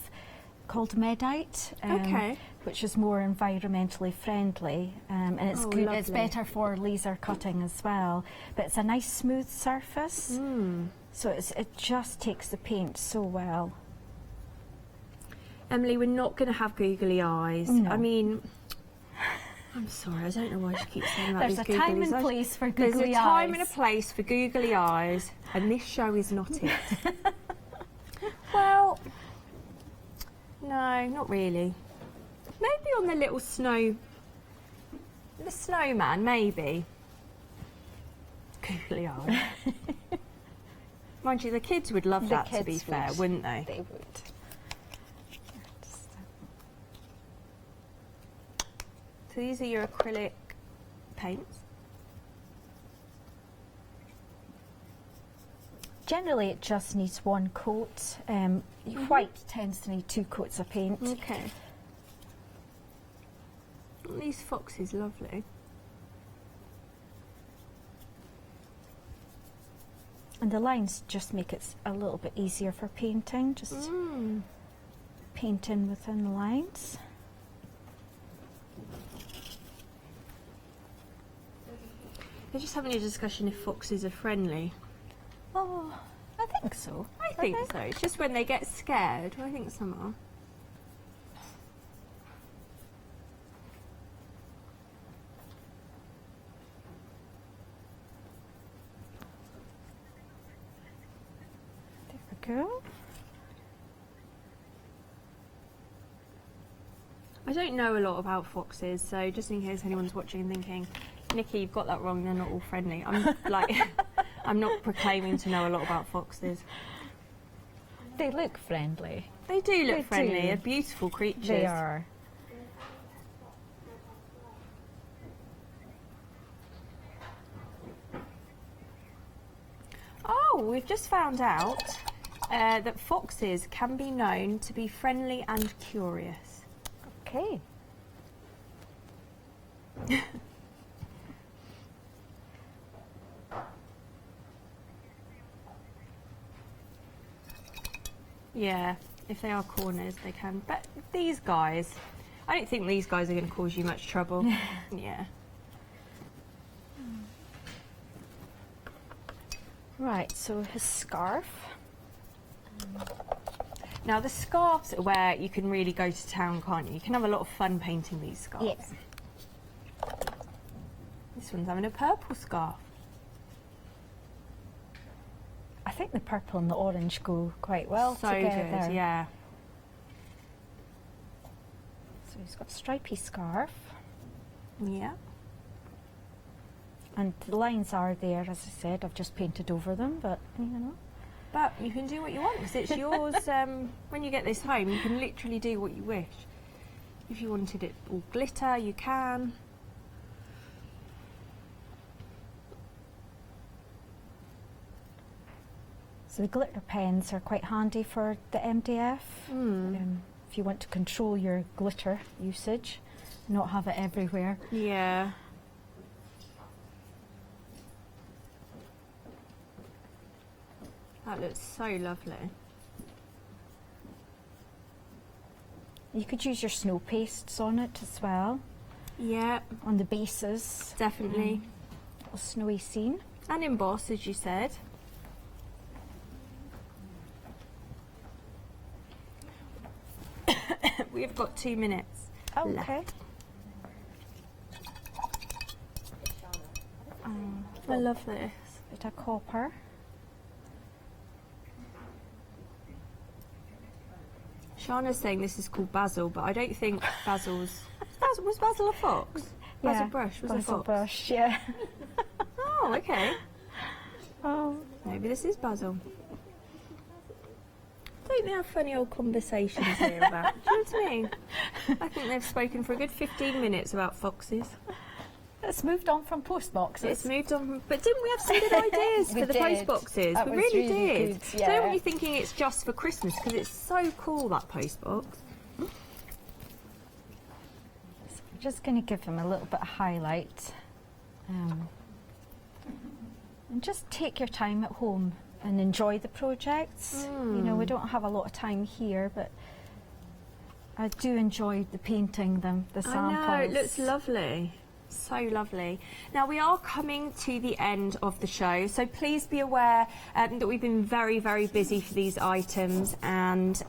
called Medite, Okay. which is more environmentally friendly, and it's Oh, good. It's lovely. better for laser cutting as well. But it's a nice smooth surface, so it just takes the paint so well. Emily, we're not going to have googly eyes. No. I mean, I'm sorry, I don't know why she keeps saying that. There's a time and place for googly eyes. There's a time and a place for googly eyes, and this show is not it. Well, no, not really. Maybe on the little the snowman, maybe. Googly eyes. Mind you, the kids would love that, to be kids fair, would. wouldn't they? They would. So these are your acrylic paints. Generally, it just needs one coat. White tends to need 2 coats of paint. Okay. These foxes, lovely. And the lines just make it a little bit easier for painting, just painting within the lines. They're just having a discussion if foxes are friendly. Oh, I think so. I think so. It's just when they get scared. I think some are. There we go. I don't know a lot about foxes, so just in case anyone's watching and thinking, Nikki, you've got that wrong, they're not all friendly. I'm like, I'm not proclaiming to know a lot about foxes. They look friendly. They do look They friendly. do. They're beautiful creatures. They are. Oh, we've just found out that foxes can be known to be friendly and curious. Okay. Yeah, if they are corners, they can. But these guys, I don't think these guys are going to cause you much trouble. Yeah. Right, so his scarf. Now the scarves are where you can really go to town, can't you? You can have a lot of fun painting these scarves. Yes. This one's having a purple scarf. I think the purple and the orange go quite well So together. good, yeah. So he's got a stripy scarf, Yeah. and the lines are there, as I said. I've just painted over them, but you know. But you can do what you want because it's yours. When you get this home, you can literally do what you wish. If you wanted it all glitter, you can. So the glitter pens are quite handy for the MDF. If you want to control your glitter usage, not have it everywhere. Yeah. That looks so lovely. You could use your snow pastes on it as well, Yeah, on the bases. definitely. A snowy scene. And emboss, as you said. We've got 2 minutes. Okay. I love this. Bit of copper. Shana's saying this is called basil, but I don't think basil's... Was basil a fox? Basil brush was a basil fox. brush, yeah. Oh, okay. Oh. Maybe this is basil. Don't they have funny old conversations here about? Do you know what I mean? I think they've spoken for a good 15 minutes about foxes. It's moved on from post boxes. It's moved on, but didn't we have some good ideas We for the did. post boxes? That We was really really did. good, So I don't yeah. want you thinking it's just for Christmas because it's so cool, that post box. I'm just going to give him a little bit of highlight. And just take your time at home and enjoy the projects. You know, we don't have a lot of time here, but I do enjoy the painting, the samples. I know, it looks lovely. So lovely. Now we are coming to the end of the show, so please be aware that we've been very, very busy for these items, and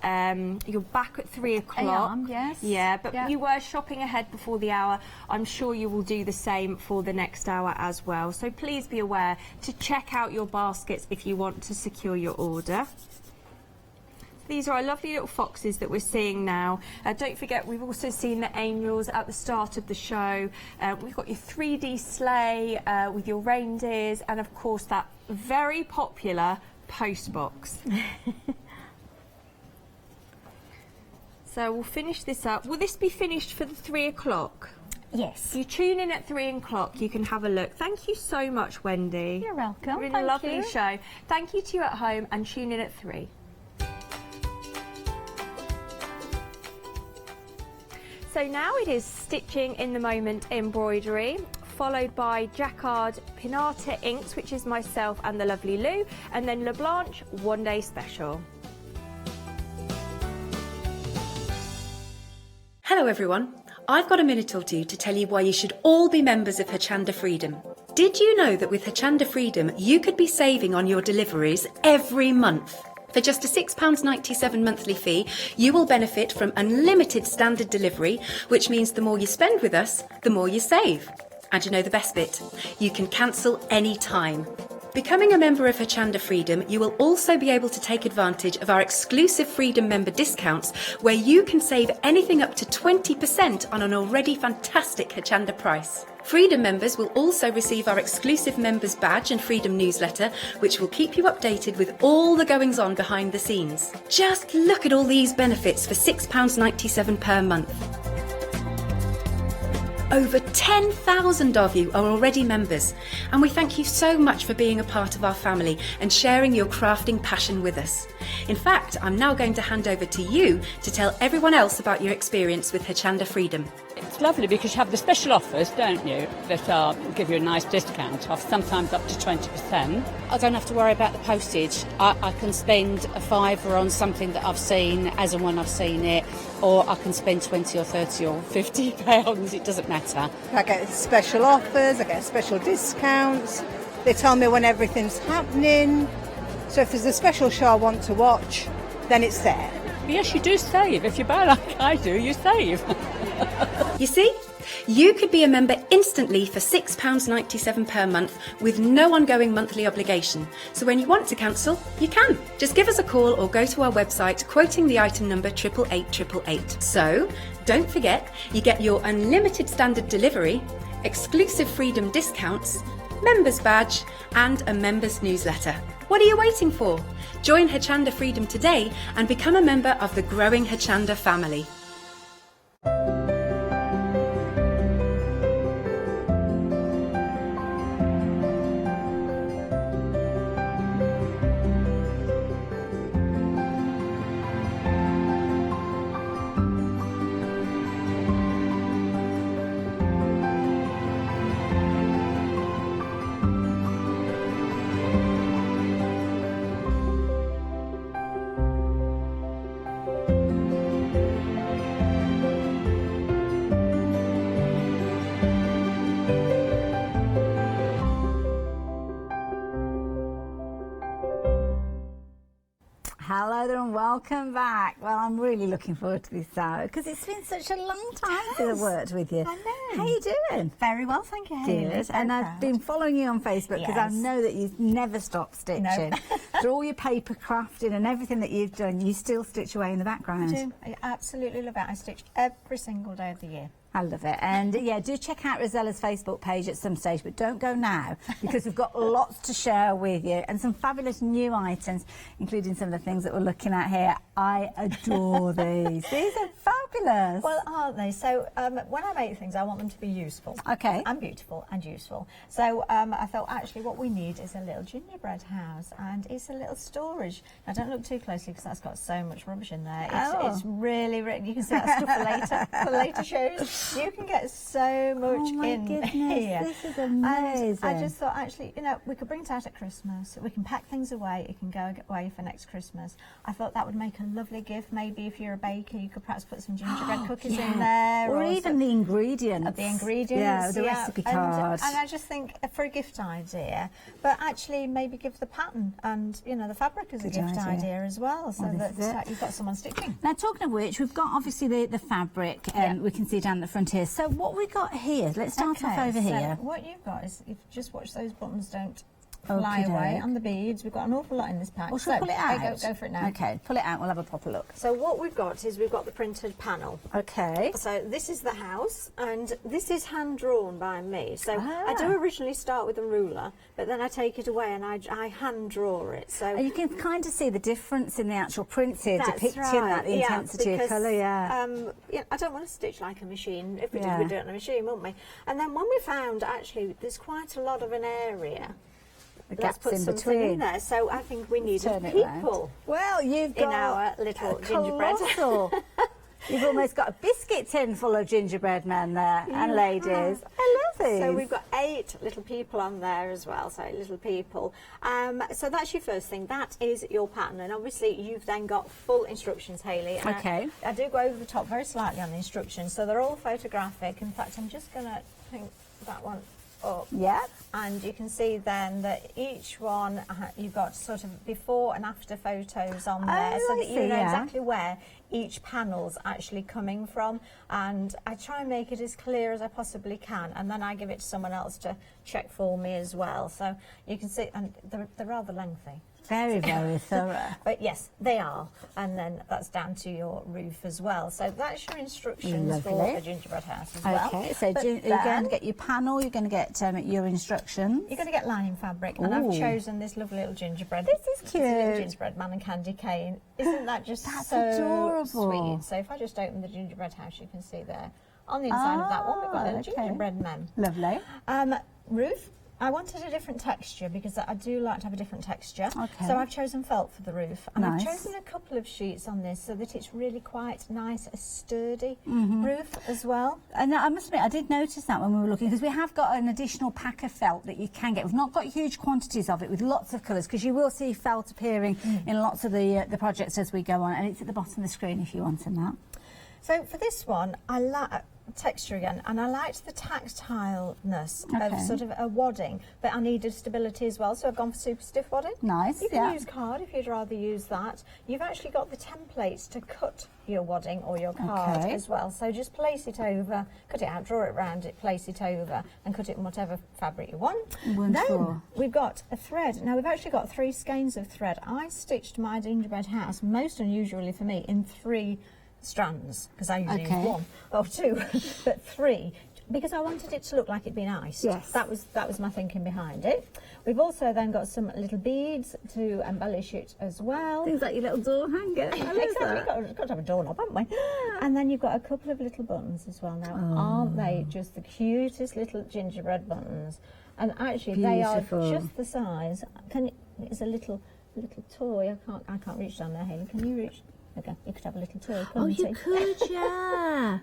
you're back at 3 o'clock. I am, yes. Yeah, but Yeah. you were shopping ahead before the hour. I'm sure you will do the same for the next hour as well. So please be aware to check out your baskets if you want to secure your order. These are our lovely little foxes that we're seeing now. Don't forget, we've also seen the angels at the start of the show. We've got your 3D sleigh with your reindeers, and of course that very popular post box. So we'll finish this up. Will this be finished for the 3 o'clock? Yes. If you tune in at 3 o'clock, you can have a look. Thank you so much, Wendy. You're welcome. Been a Thank lovely you. show. Thank you to you at home, and tune in at 3. So now it is Stitching in the Moment embroidery, followed by Jacquard Pinata Inks, which is myself and the lovely Lou, and then LaBlanche One Day Special. Hello everyone, I've got a minute or two to tell you why you should all be members of Hochanda Freedom. Did you know that with Hochanda Freedom you could be saving on your deliveries every month? For just a £6.97 monthly fee, you will benefit from unlimited standard delivery, which means the more you spend with us, the more you save. And you know the best bit? You can cancel any time. Becoming a member of Hochanda Freedom, you will also be able to take advantage of our exclusive Freedom member discounts, where you can save anything up to 20% on an already fantastic Hochanda price. Freedom members will also receive our exclusive members badge and Freedom newsletter, which will keep you updated with all the goings on behind the scenes. Just look at all these benefits for £6.97 per month. Over 10,000 of you are already members, and we thank you so much for being a part of our family and sharing your crafting passion with us. In fact, I'm now going to hand over to you to tell everyone else about your experience with Hochanda Freedom. It's lovely because you have the special offers, don't you, that give you a nice discount off, sometimes up to 20%. I don't have to worry about the postage. I can spend a £5 on something that I've seen as and when I've seen it, or I can spend 20 or 30 or £50, it doesn't matter. I get special offers, I get special discounts, they tell me when everything's happening, so if there's a special show I want to watch, then it's there. Yes, you do save. If you buy like I do, you save. You see? You could be a member instantly for £6.97 per month with no ongoing monthly obligation. So when you want to cancel, you can. Just give us a call or go to our website quoting the item number 88888. So don't forget, you get your unlimited standard delivery, exclusive Freedom discounts, members badge and a members newsletter. What are you waiting for? Join Hochanda Freedom today and become a member of the growing Hochanda family. Hello there and welcome back. Well, I'm really looking forward to this hour because it's been such a long time since I've worked with you. I know. How are you doing? Very well, thank you. Good. And I've been following you on Facebook because I know that you never stop stitching. No. Through all your paper crafting and everything that you've done, you still stitch away in the background. I do. I absolutely love it. I stitch every single day of the year. I love it. And yeah, do check out Rosella's Facebook page at some stage, but don't go now because we've got lots to share with you and some fabulous new items, including some of the things that we're looking at here. I adore these. These are fabulous. Well, aren't they? So when I make things, I want them to be useful. Okay. And beautiful and useful. So I thought actually what we need is a little gingerbread house and it's a little storage. Now don't look too closely because that's got so much rubbish in there. It's really, you can see that stuff for later shows. You can get so much in here. This is amazing. And I just thought, actually, you know, we could bring it out at Christmas. We can pack things away. It can go away for next Christmas. I thought that would make a lovely gift. Maybe if you're a baker, you could perhaps put some gingerbread cookies in there. Or even the ingredients. The ingredients. Yeah, the recipe card. And I just think for a gift idea, but actually maybe give the pattern and, you know, the fabric as a gift idea as well, so that you've got someone stitching. Now, talking of which, we've got obviously the fabric, we can see down the front here. So what we got here, let's start off over here. What you've got is, if you just watch those buttons don't fly away, and the beads, we've got an awful lot in this pack. Well, shall we pull it out? Go for it now. Okay, pull it out, we'll have a proper look. So what we've got is we've got the printed panel. Okay. So this is the house, and this is hand drawn by me. So I do originally start with a ruler, but then I take it away and I hand draw it. So and you can kind of see the difference in the actual prints here, depicting that, the intensity of colour, yeah, I don't want to stitch like a machine. If we did, we'd do it on a machine, wouldn't we? And then when we found, actually, there's quite a lot of an area. Let's put in between in there. So I think we need people. Well, you've got in our little gingerbread. You've almost got a biscuit tin full of gingerbread men there and ladies. I love these. So we've got 8 little people on there as well. So 8 little people. So that's your first thing. That is your pattern, and obviously you've then got full instructions, Hayley. Okay. I do go over the top very slightly on the instructions, so they're all photographic. In fact, I'm just going to think that one up. Yeah. And you can see then that each one, you've got sort of before and after photos on there, so that you know exactly where each panel's actually coming from. And I try and make it as clear as I possibly can, and then I give it to someone else to check for me as well. So you can see, and they're rather lengthy. Very, very thorough. But yes, they are. And then that's down to your roof as well. So that's your instructions for a gingerbread house as well. Okay, so you're going to get your panel, you're going to get your instructions. You're going to get lining fabric. And I've chosen this lovely little gingerbread. This is cute. It's a little gingerbread man and candy cane. Isn't that just so adorable. sweet? So if I just open the gingerbread house, you can see there. On the inside of that one, we've got a little gingerbread man. Lovely. Roof. I wanted a different texture because I do like to have a different texture. Okay. So I've chosen felt for the roof. And I've chosen a couple of sheets on this so that it's really quite nice, a sturdy roof as well. And I must admit, I did notice that when we were looking, because we have got an additional pack of felt that you can get. We've not got huge quantities of it with lots of colours, because you will see felt appearing in lots of the projects as we go on. And it's at the bottom of the screen if you want in that. So for this one, I like texture again, and I liked the tactileness of sort of a wadding, but I needed stability as well, so I've gone for super stiff wadding. Nice. You can use card if you'd rather use that. You've actually got the templates to cut your wadding or your card as well, so just place it over, cut it out, draw it round it, place it over, and cut it in whatever fabric you want. Wonderful. Then we've got a thread. Now we've actually got 3 skeins of thread. I stitched my gingerbread house, most unusually for me, in 3 strands, because I usually use 1 or 2, but 3, because I wanted it to look like it'd been iced. Yes. That was my thinking behind it. We've also then got some little beads to embellish it as well. Things like your little door hanger. Exactly, got to have a doorknob, haven't we? And then you've got a couple of little buttons as well. Now, aren't they just the cutest little gingerbread buttons? And actually, they are just the size. It's a little toy. I can't reach down there, Hayley. Can you reach? Okay, you could have a little toy. Oh, you could, yeah.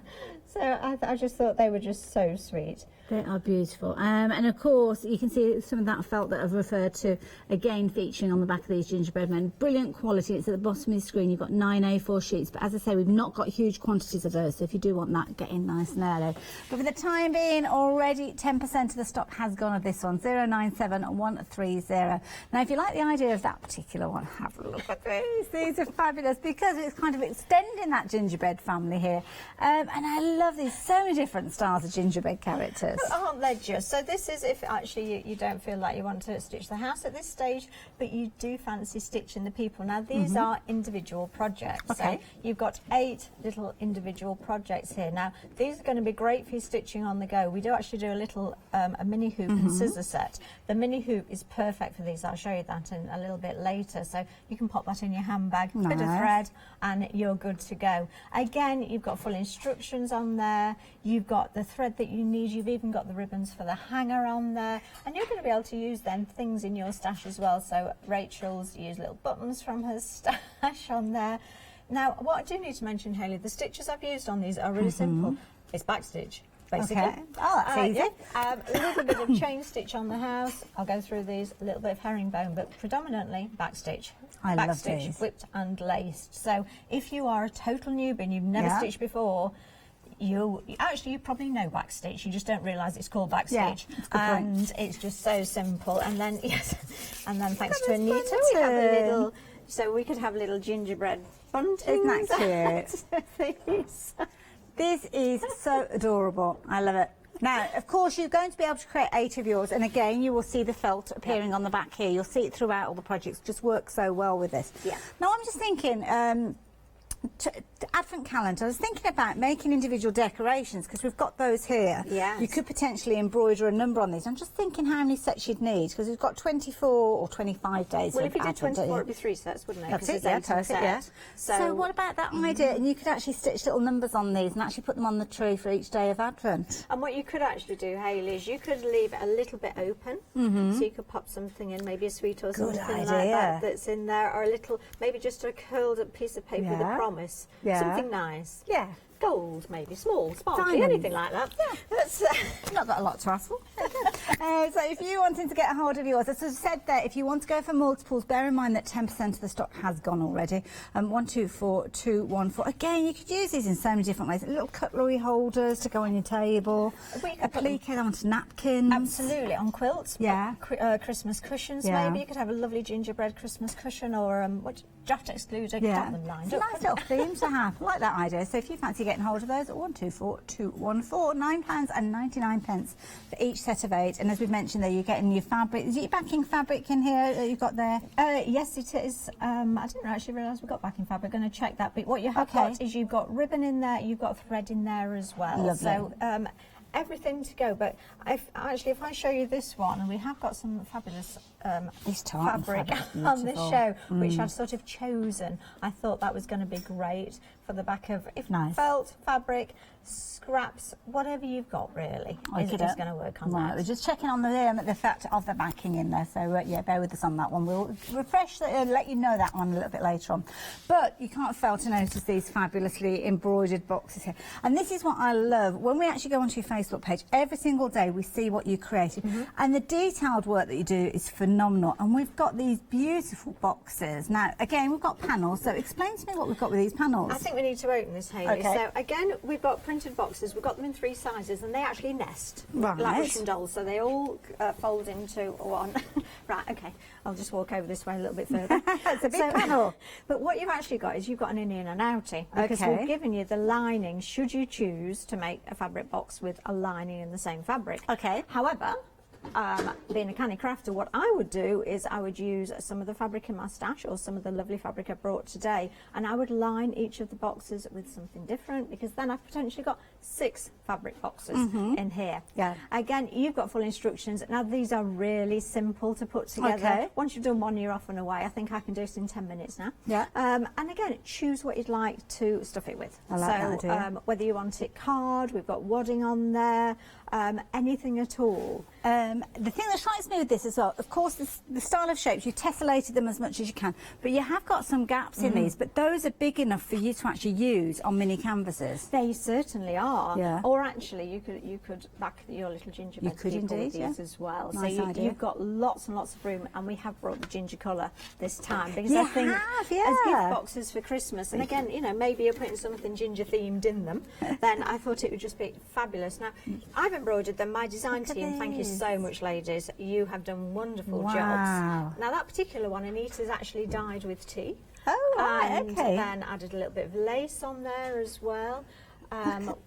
So I just thought they were just so sweet. They are beautiful. And of course, you can see some of that felt that I've referred to, again, featuring on the back of these gingerbread men. Brilliant quality. It's at the bottom of the screen. You've got 9 A4 sheets. But as I say, we've not got huge quantities of those. So if you do want that, get in nice and early. But for the time being, already 10% of the stock has gone of this one, 097130. Now, if you like the idea of that particular one, have a look at these. These are fabulous because it's kind of extending that gingerbread family here. And I love these. So many different styles of gingerbread characters. Aren't they just? So this is if actually you don't feel like you want to stitch the house at this stage, but you do fancy stitching the people. Now these are individual projects. Okay. So you've got 8 little individual projects here. Now these are going to be great for you stitching on the go. We do actually do a little a mini hoop and scissor set. The mini hoop is perfect for these. I'll show you that in a little bit later. So you can pop that in your handbag, bit of thread, and you're good to go. Again, you've got full instructions on there. You've got the thread that you need. You've even got the ribbons for the hanger on there, and you're going to be able to use then things in your stash as well. So Rachel's used little buttons from her stash on there. Now, what I do need to mention, Hayley, the stitches I've used on these are really simple. It's backstitch, basically. Okay. Oh, that's easy. Yeah. A little bit of chain stitch on the house. I'll go through these. A little bit of herringbone, but predominantly backstitch. I love these. Whipped and laced. So if you are a total newbie and you've never stitched before, you probably know backstitch, you just don't realise it's called backstitch, and it's just so simple. And then and then thanks to Anita, we have a little, so we could have little gingerbread buntings. Isn't that cute? This is so adorable. I love it. Now, of course, you're going to be able to create 8 of yours, and again, you will see the felt appearing on the back here. You'll see it throughout all the projects. Just works so well with this. Yeah. Now, I'm just thinking, advent calendar. I was thinking about making individual decorations because we've got those here. Yes. You could potentially embroider a number on these. I'm just thinking how many sets you'd need because we've got 24 or 25 days. Well, if you did 24, it'd be 3 sets, wouldn't it? That's it, yeah, perfect, yeah. So what about that idea? And you could actually stitch little numbers on these and actually put them on the tree for each day of Advent. And what you could actually do, Hayley, is you could leave it a little bit open, so you could pop something in, maybe a sweet or something like that that's in there, or a little, maybe just a curled up piece of paper with a promise. Yeah. Something nice. Yeah. Gold, maybe. Small, sparkly, Diamonds. anything like that. Yeah. That's not got a lot to ask for. So if you wanted to get a hold of yours, as I said there, if you want to go for multiples, bear in mind that 10% of the stock has gone already. 124214. Again, you could use these in so many different ways. Little cutlery holders to go on your table. Applique onto napkins. Absolutely, on quilts. Yeah. Christmas cushions, Yeah. maybe. You could have a lovely gingerbread Christmas cushion, or draft excluder. Yeah. Got them lined It's a up. nice little theme to have. I like that idea. So if you fancy getting hold of those, 124214, £9.99 for each set of 8. And as we've mentioned there, you're getting your fabric. Is it your backing fabric in here that you've got there? Yes, it is. I didn't actually realise we've got backing fabric. Going to check that. But what you have got is you've got ribbon in there, you've got thread in there as well. Lovely. So everything to go. But if I show you this one, and we have got some fabulous fabric on this show, which I've sort of chosen. I thought that was going to be great for the back of felt fabric, scraps, whatever you've got really is going to work on that. We're just checking on the fact of the backing in there, so yeah, bear with us on that one. We'll refresh let you know that one a little bit later on. But you can't fail to notice these fabulously embroidered boxes here, and this is what I love. When we actually go onto your Facebook page, every single day we see what you created, and the detailed work that you do is phenomenal. And we've got these beautiful boxes. Now, again, we've got panels, so explain to me what we've got with these panels. I think we need to open this, Hayley. Okay. So again, we've got printed boxes. We've got them in 3 sizes, and they actually nest like Russian dolls. So they all fold into one. Right. Okay. I'll just walk over this way a little bit further. It's a big panel. But what you've actually got is you've got an innie and an outie, because we've given you the lining. Should you choose to make a fabric box with a lining in the same fabric? Okay. However, being a canny crafter, what I would do is I would use some of the fabric in my stash, or some of the lovely fabric I brought today, and I would line each of the boxes with something different, because then I've potentially got 6 fabric boxes in here. Yeah. Again, you've got full instructions. Now, these are really simple to put together. Once you've done one, you're off and away. I think I can do it in 10 minutes now. Yeah. And again, choose what you'd like to stuff it with. I like that idea. Whether you want it card, we've got wadding on there, anything at all. The thing that strikes me with this as well, of course, the style of shapes, you tessellated them as much as you can, but you have got some gaps in these, but those are big enough for you to actually use on mini canvases. They certainly are. Yeah. Or actually, you could back your little gingerbread people with these as well. Nice so idea. you've got lots and lots of room, and we have brought the ginger colour this time, because You I think have, as gift boxes for Christmas, and again, you know, maybe you're putting something ginger themed in them, then I thought it would just be fabulous. Now, I've embroidered them. My design team, thank you so much, ladies. You have done wonderful jobs. Now, that particular one, Anita's actually dyed with tea. Oh, right, and okay. then added a little bit of lace on there as well. You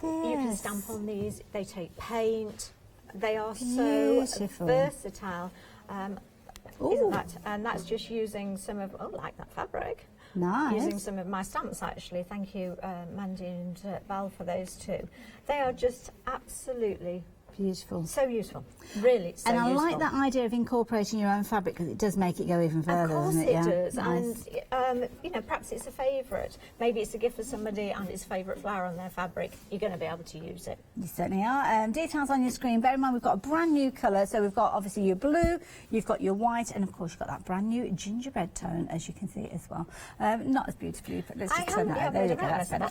can stamp on these. They take paint. They are so versatile. Isn't that? And that's just using some of, like that fabric. Nice. Using some of my stamps, actually. Thank you, Mandy and Val, for those too. They are just absolutely beautiful. So useful. Really, so and I useful. like that idea of incorporating your own fabric, because it does make it go even further, doesn't it? Of course it does. Nice. And, you know, perhaps it's a favourite. Maybe it's a gift for somebody and it's a favourite flower on their fabric. You're going to be able to use it. You certainly are. Details on your screen. Bear in mind, we've got a brand new colour. So we've got obviously your blue, you've got your white, and of course you've got that brand new gingerbread tone, as you can see as well. Not as beautifully, but let's just turn that over. There you go. That's better.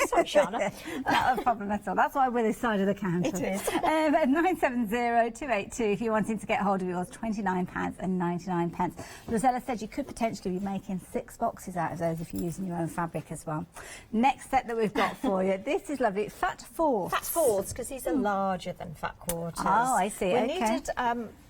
Sorry, Shana. Not a problem at all. That's why we're this side of the counter. It is. 970-282 if you're wanting to get hold of yours, £29.99. Rosella said you could potentially be making 6 boxes out of those if you're using your own fabric as well. Next set that we've got for you, this is lovely. Fat fourths. Fat fourths, because these are larger than fat quarters. Oh, I see. We Okay. needed,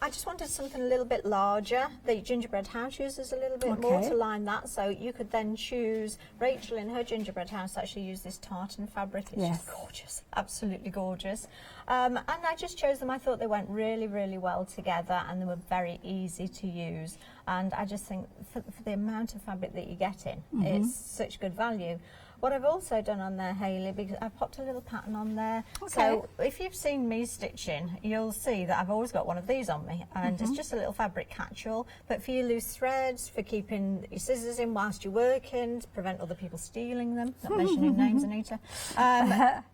I just wanted something a little bit larger. The Gingerbread House uses a little bit more to line that, so you could then choose. Rachel in her Gingerbread House actually used this tartan fabric. It's just gorgeous, absolutely gorgeous. And I just chose them. I thought they went really, really well together, and they were very easy to use. And I just think for the amount of fabric that you get in, it's such good value. What I've also done on there, Hayley, because I've popped a little pattern on there. So if you've seen me stitching, you'll see that I've always got one of these on me, and it's just a little fabric catch-all. But for your loose threads, for keeping your scissors in whilst you're working, to prevent other people stealing them, not mentioning names, Anita.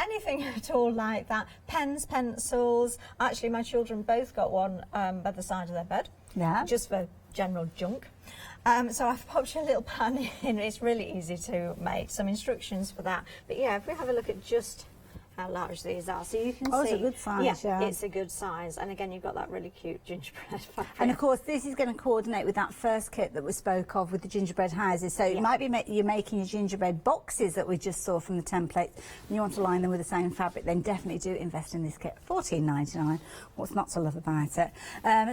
Anything at all like that. Pens, pencils. Actually, my children both got one by the side of their bed, just for general junk. So I've popped your little pan in. It's really easy to make. Some instructions for that. But yeah, if we have a look at just how large these are. So you can see. It's a good size, yeah. It's a good size. And again, you've got that really cute gingerbread fabric. And of course, this is going to coordinate with that first kit that we spoke of with the gingerbread houses. So it might be you're making your gingerbread boxes that we just saw from the templates, and you want to line them with the same fabric, then definitely do invest in this kit. $14.99. What's not to love about it?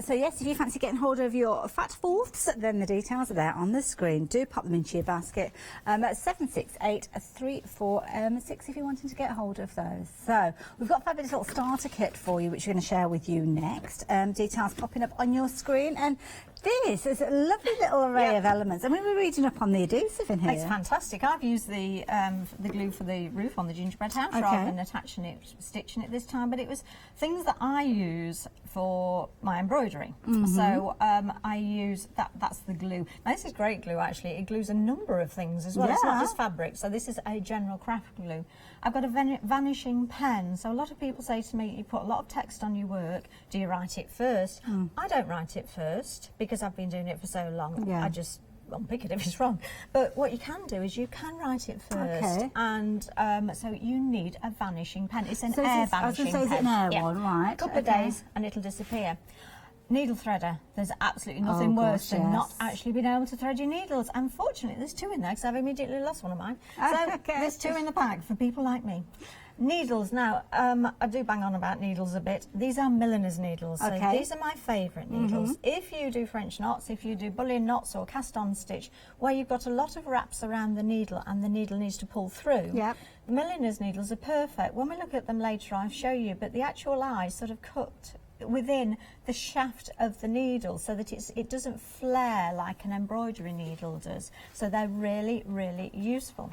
So yes, if you fancy getting hold of your fat fourths, then the details are there on the screen. Do pop them into your basket. At 768-346 if you're wanting to get hold of those. So we've got a fabulous little starter kit for you, which we're going to share with you next. Details popping up on your screen, and this is a lovely little array of elements. I mean, we're reading up on the adhesive in here. It's fantastic. I've used the glue for the roof on the gingerbread house rather than attaching it, stitching it this time, but it was things that I use for my embroidery. So I use that's the glue. Now this is great glue actually. It glues a number of things as well. It's not just fabric. So this is a general craft glue. I've got a vanishing pen. So a lot of people say to me, you put a lot of text on your work. Do you write it first? I don't write it first because I've been doing it for so long. I just unpick it if it's wrong. But what you can do is you can write it first, and so you need a vanishing pen. It's an air vanishing pen. It's an air one, right? A couple of days and it'll disappear. Needle threader. There's absolutely nothing worse than not actually being able to thread your needles. Unfortunately, there's two in there because I've immediately lost one of mine. So there's two in the pack for people like me. Needles. Now, I do bang on about needles a bit. These are milliner's needles. So these are my favourite needles. If you do French knots, if you do bullion knots or cast-on stitch, where you've got a lot of wraps around the needle and the needle needs to pull through, milliner's needles are perfect. When we look at them later, I'll show you, but the actual eye is sort of cut within the shaft of the needle so that it doesn't flare like an embroidery needle does. So they're really, really useful.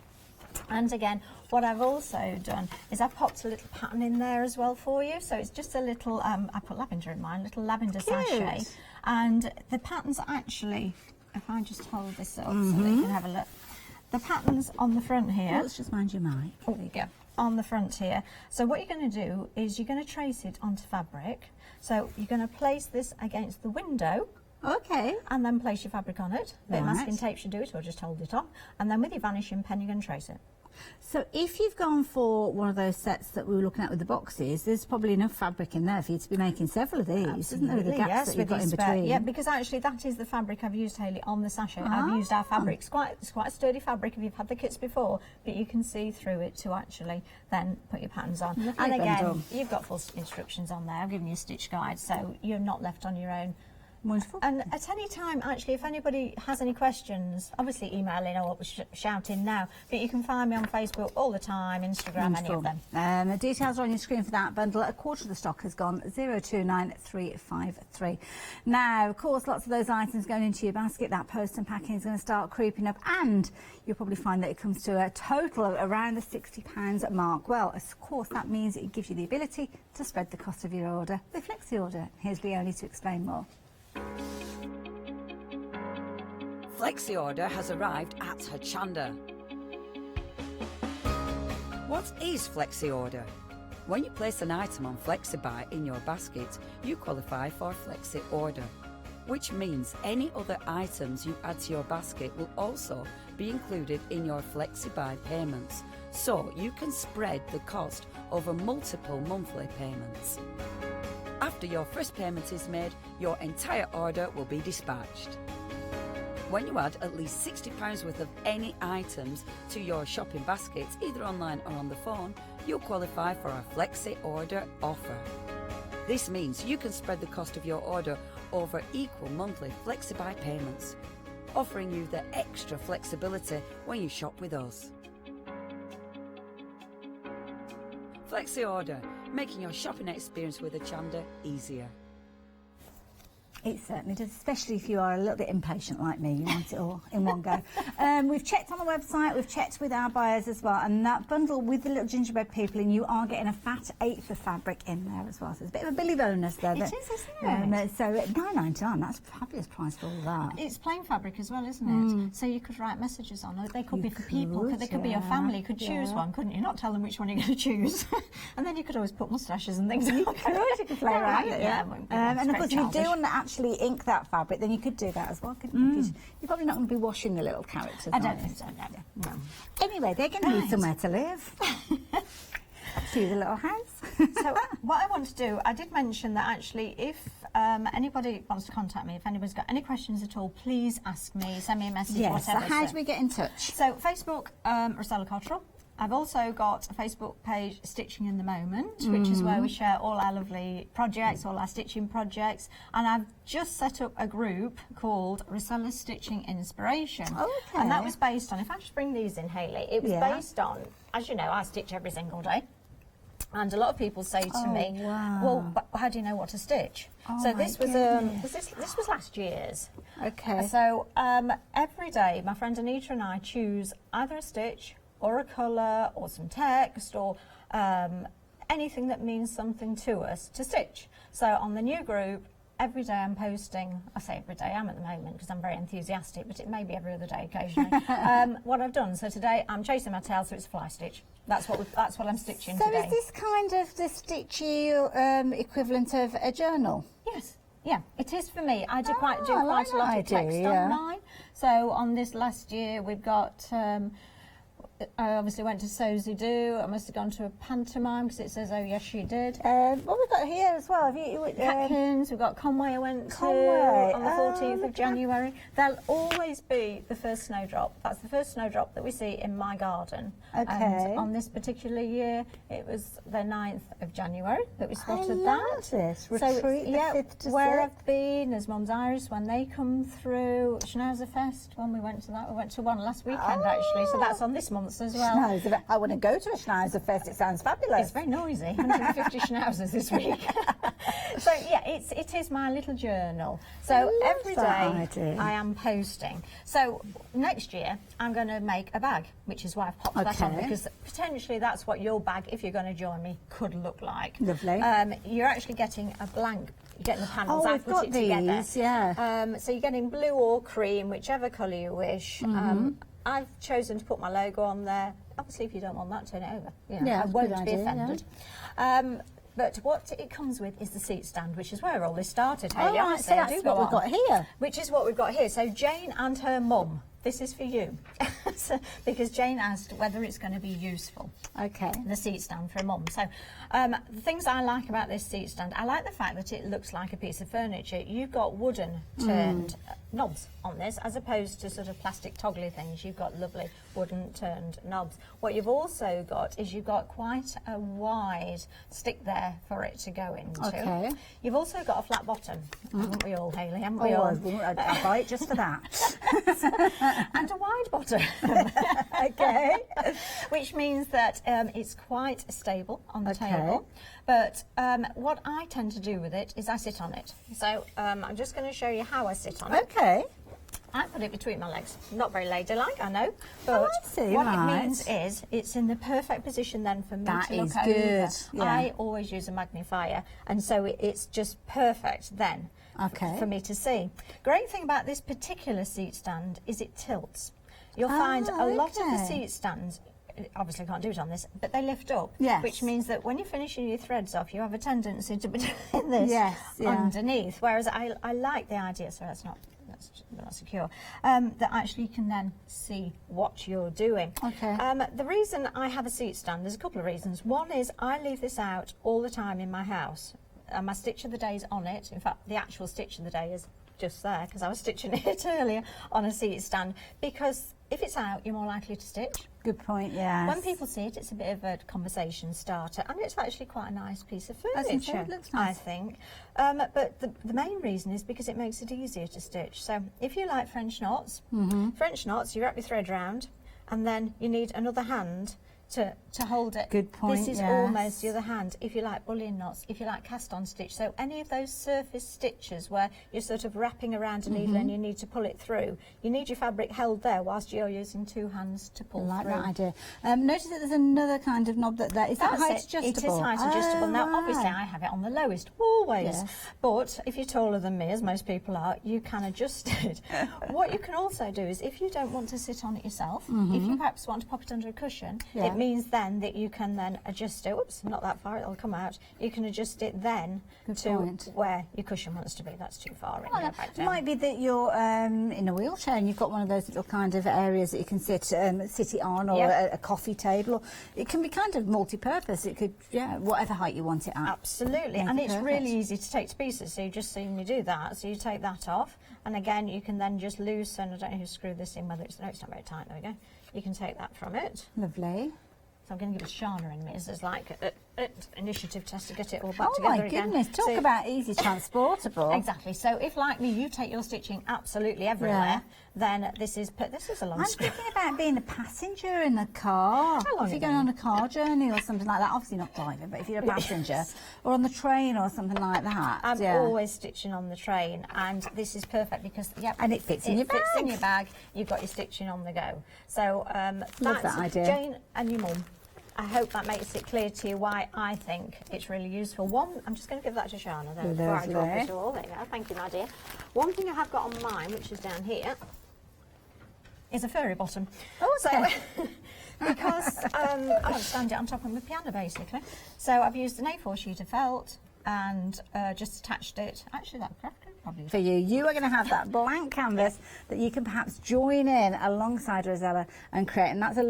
And again, what I've also done is I've popped a little pattern in there as well for you. So it's just a little, I put lavender in mine, little lavender sachet. And the pattern's actually, if I just hold this up so that you can have a look. The pattern's on the front here. Let's just mind your mic. There you go. On the front here. So what you're going to do is you're going to trace it onto fabric. So you're going to place this against the window. And then place your fabric on it. A bit of masking tape should do it, or just hold it on. And then with your vanishing pen, you're going to trace it. So if you've gone for one of those sets that we were looking at with the boxes, there's probably enough fabric in there for you to be making several of these, isn't there, with the gaps that you've got in between? Yeah, because actually that is the fabric I've used, Hayley, on the sachet. I've used our fabric. It's quite a sturdy fabric if you've had the kits before, but you can see through it to actually then put your patterns on. And again, you've got full instructions on there. I've given you a stitch guide, so you're not left on your own. Wonderful. And at any time, actually, if anybody has any questions, obviously email in or shout in now, but you can find me on Facebook all the time, Instagram, any of them. The details are on your screen for that bundle. A quarter of the stock has gone, 029353. Now, of course, lots of those items going into your basket. That post and packing is going to start creeping up, and you'll probably find that it comes to a total of around the £60 mark. Well, of course, that means it gives you the ability to spread the cost of your order with Flexi order. Here's Leonie to explain more. Flexi order has arrived at Hochanda. What is Flexi order? When you place an item on FlexiBuy in your basket, you qualify for Flexi order, which means any other items you add to your basket will also be included in your FlexiBuy payments, so you can spread the cost over multiple monthly payments. After your first payment is made, your entire order will be dispatched. When you add at least £60 worth of any items to your shopping baskets, either online or on the phone, you'll qualify for our Flexi order offer. This means you can spread the cost of your order over equal monthly FlexiBuy payments, offering you the extra flexibility when you shop with us. Flexi order, making your shopping experience with Hochanda easier. It certainly does, especially if you are a little bit impatient like me. You want it all in one go. We've checked on the website, we've checked with our buyers as well, and that bundle with the little gingerbread people in, you are getting a fat eighth of fabric in there as well. So it's a bit of a Billy bonus there. It is, isn't it? So at £9.99, that's a fabulous price for all that. It's plain fabric as well, isn't it? So you could write messages on it. They could be for people, they could be your family. You could choose one, couldn't you? Not tell them which one you're going to choose. And then you could always put moustaches and things. You could play around it, and of course, if you do want to actually ink that fabric, then you could do that as well, couldn't you? You're probably not going to be washing the little characters. I don't think so, no. Anyway, they're going to need somewhere to live. See the little house. So what I want to do, I did mention that actually if anybody wants to contact me, if anybody's got any questions at all, please ask me, send me a message, Yes, so whatever. how do we get in touch? So Facebook, Rosella Cottrell. I've also got a Facebook page, Stitching in the Moment, which is where we share all our lovely projects, all our stitching projects. And I've just set up a group called Rosella's Stitching Inspiration. Okay. And that was based on, if I just bring these in, Hayley, it was based on, as you know, I stitch every single day. And a lot of people say to me, well, but how do you know what to stitch? So this was this was last year's. Okay. So every day, my friend Anita and I choose either a stitch or a colour or some text or anything that means something to us to stitch. So on the new group, every day I'm posting, I say every day, I am at the moment because I'm very enthusiastic, but it may be every other day occasionally, what I've done. So today I'm chasing my tail, so it's a fly stitch. That's what I'm stitching today. So is this kind of the stitchy equivalent of a journal? Yes. Yeah, it is for me. I do quite a like lot that of idea, text yeah. online. So on this last year, we've got. I obviously went to Sozy Do. I must have gone to a pantomime because it says, "Oh yes, she did." What we've got here as well. Have you, Catkins. We've got Conway. I went Conway. to on the 14th of January. There'll always be the first snowdrop. That's the first snowdrop that we see in my garden. Okay. And on this particular year, it was the 9th of January that we spotted love this. So Retreat the 5th to where 6th. I've been, there's Mum's Iris when they come through. Schnauzer Fest when we went to that. We went to one last weekend actually, so that's on this month's as well. Schnauzer. I want to go to a Schnauzer Fest. It sounds fabulous. It's very noisy. 150 schnauzers this week. So yeah, it is my little journal. So every day I am posting. So next year I'm going to make a bag, which is why I've popped that on, because potentially that's what your bag, if you're going to join me, could look like. Lovely. You're actually getting a blank. You're getting the panels. Oh, I've we've put got it these, together. yeah. So you're getting blue or cream, whichever colour you wish. I've chosen to put my logo on there. Obviously, if you don't want that, turn it over. You know, Yeah, I won't good be idea, offended. But what it comes with is the seat stand, which is where all this started. Oh, Hayley, right, so that's what we've got here. Which is what we've got here. So Jane and her mum, this is for you. Because Jane asked whether it's going to be useful. Okay. The seat stand for a mum. So the things I like about this seat stand, I like the fact that it looks like a piece of furniture. You've got wooden turned knobs on this, as opposed to sort of plastic toggly things. You've got lovely wooden turned knobs. What you've also got is you've got quite a wide stick there for it to go into. Okay. You've also got a flat bottom, haven't we all, Hayley? Haven't we all? I'll buy it just for that. And a wide bottom. Okay. Which means that it's quite stable on the table. But what I tend to do with it is I sit on it. So I'm just going to show you how I sit on it. Okay. I put it between my legs. Not very ladylike, I know. But I see, what right. it means is it's in the perfect position then for me That to look is over. good, yeah. I always use a magnifier, and so it's just perfect then for me to see. Great thing about this particular seat stand is it tilts. You'll find a lot of the seat stands, obviously can't do it on this, but they lift up, which means that when you're finishing your threads off, you have a tendency to be doing this underneath, whereas I like the idea, so that's not secure, that actually you can then see what you're doing. Okay. The reason I have a seat stand, there's a couple of reasons. One is I leave this out all the time in my house. My stitch of the day is on it. In fact, the actual stitch of the day is just there because I was stitching it earlier on a seat stand, because if it's out, you're more likely to stitch. Good point, yeah. When people see it, it's a bit of a conversation starter, and it's actually quite a nice piece of furniture, it looks nice. I think. But the main reason is because it makes it easier to stitch. So if you like French knots, you wrap your thread round, and then you need another hand to hold it. Good point, This is almost the other hand. If you like bullion knots, if you like cast on stitch, so any of those surface stitches where you're sort of wrapping around a needle and you need to pull it through, you need your fabric held there whilst you're using two hands to pull I like through. that idea. Notice that there's another kind of knob that is that height adjustable? It is height adjustable. Now, obviously, I have it on the lowest, always. Yes. But if you're taller than me, as most people are, you can adjust it. What you can also do is, if you don't want to sit on it yourself, if you perhaps want to pop it under a cushion, it means then that you can then adjust it. Oops, not that far, it'll come out. You can adjust it then to where your cushion wants to be. That's too far. It might be that you're in a wheelchair and you've got one of those little kind of areas that you can sit it on, or a coffee table. Or it can be kind of multi-purpose. It could, whatever height you want it at. Absolutely, and it's really easy to take to pieces. So you just see when you do that, so you take that off, and again you can then just loosen. I don't know who screwed this in, whether it's, no, it's not very tight. There we go. You can take that from it. Lovely. So I'm going to give it Shana in me. It's like an initiative test to get it all back together again. Oh my goodness, talk about easy transportable. Exactly. So if, like me, you take your stitching absolutely everywhere, then this is a long script. I'm thinking about being a passenger in the car. If you're going on a car journey or something like that, obviously not driving, but if you're a passenger, or on the train or something like that. I'm always stitching on the train, and this is perfect because and it fits in your bag. It fits in your bag. You've got your stitching on the go. So love that idea. Jane and your mum. I hope that makes it clear to you why I think it's really useful. One, I'm just going to give that to Shana there before I drop it all. There you go. Thank you, my dear. One thing I have got on mine, which is down here, is a furry bottom. Oh, okay. So, because I'll stand it on top of my piano, basically. So I've used an A4 sheet of felt and just attached it. Actually, that probably for you. You are going to have that blank canvas that you can perhaps join in alongside Rosella and create, and that's a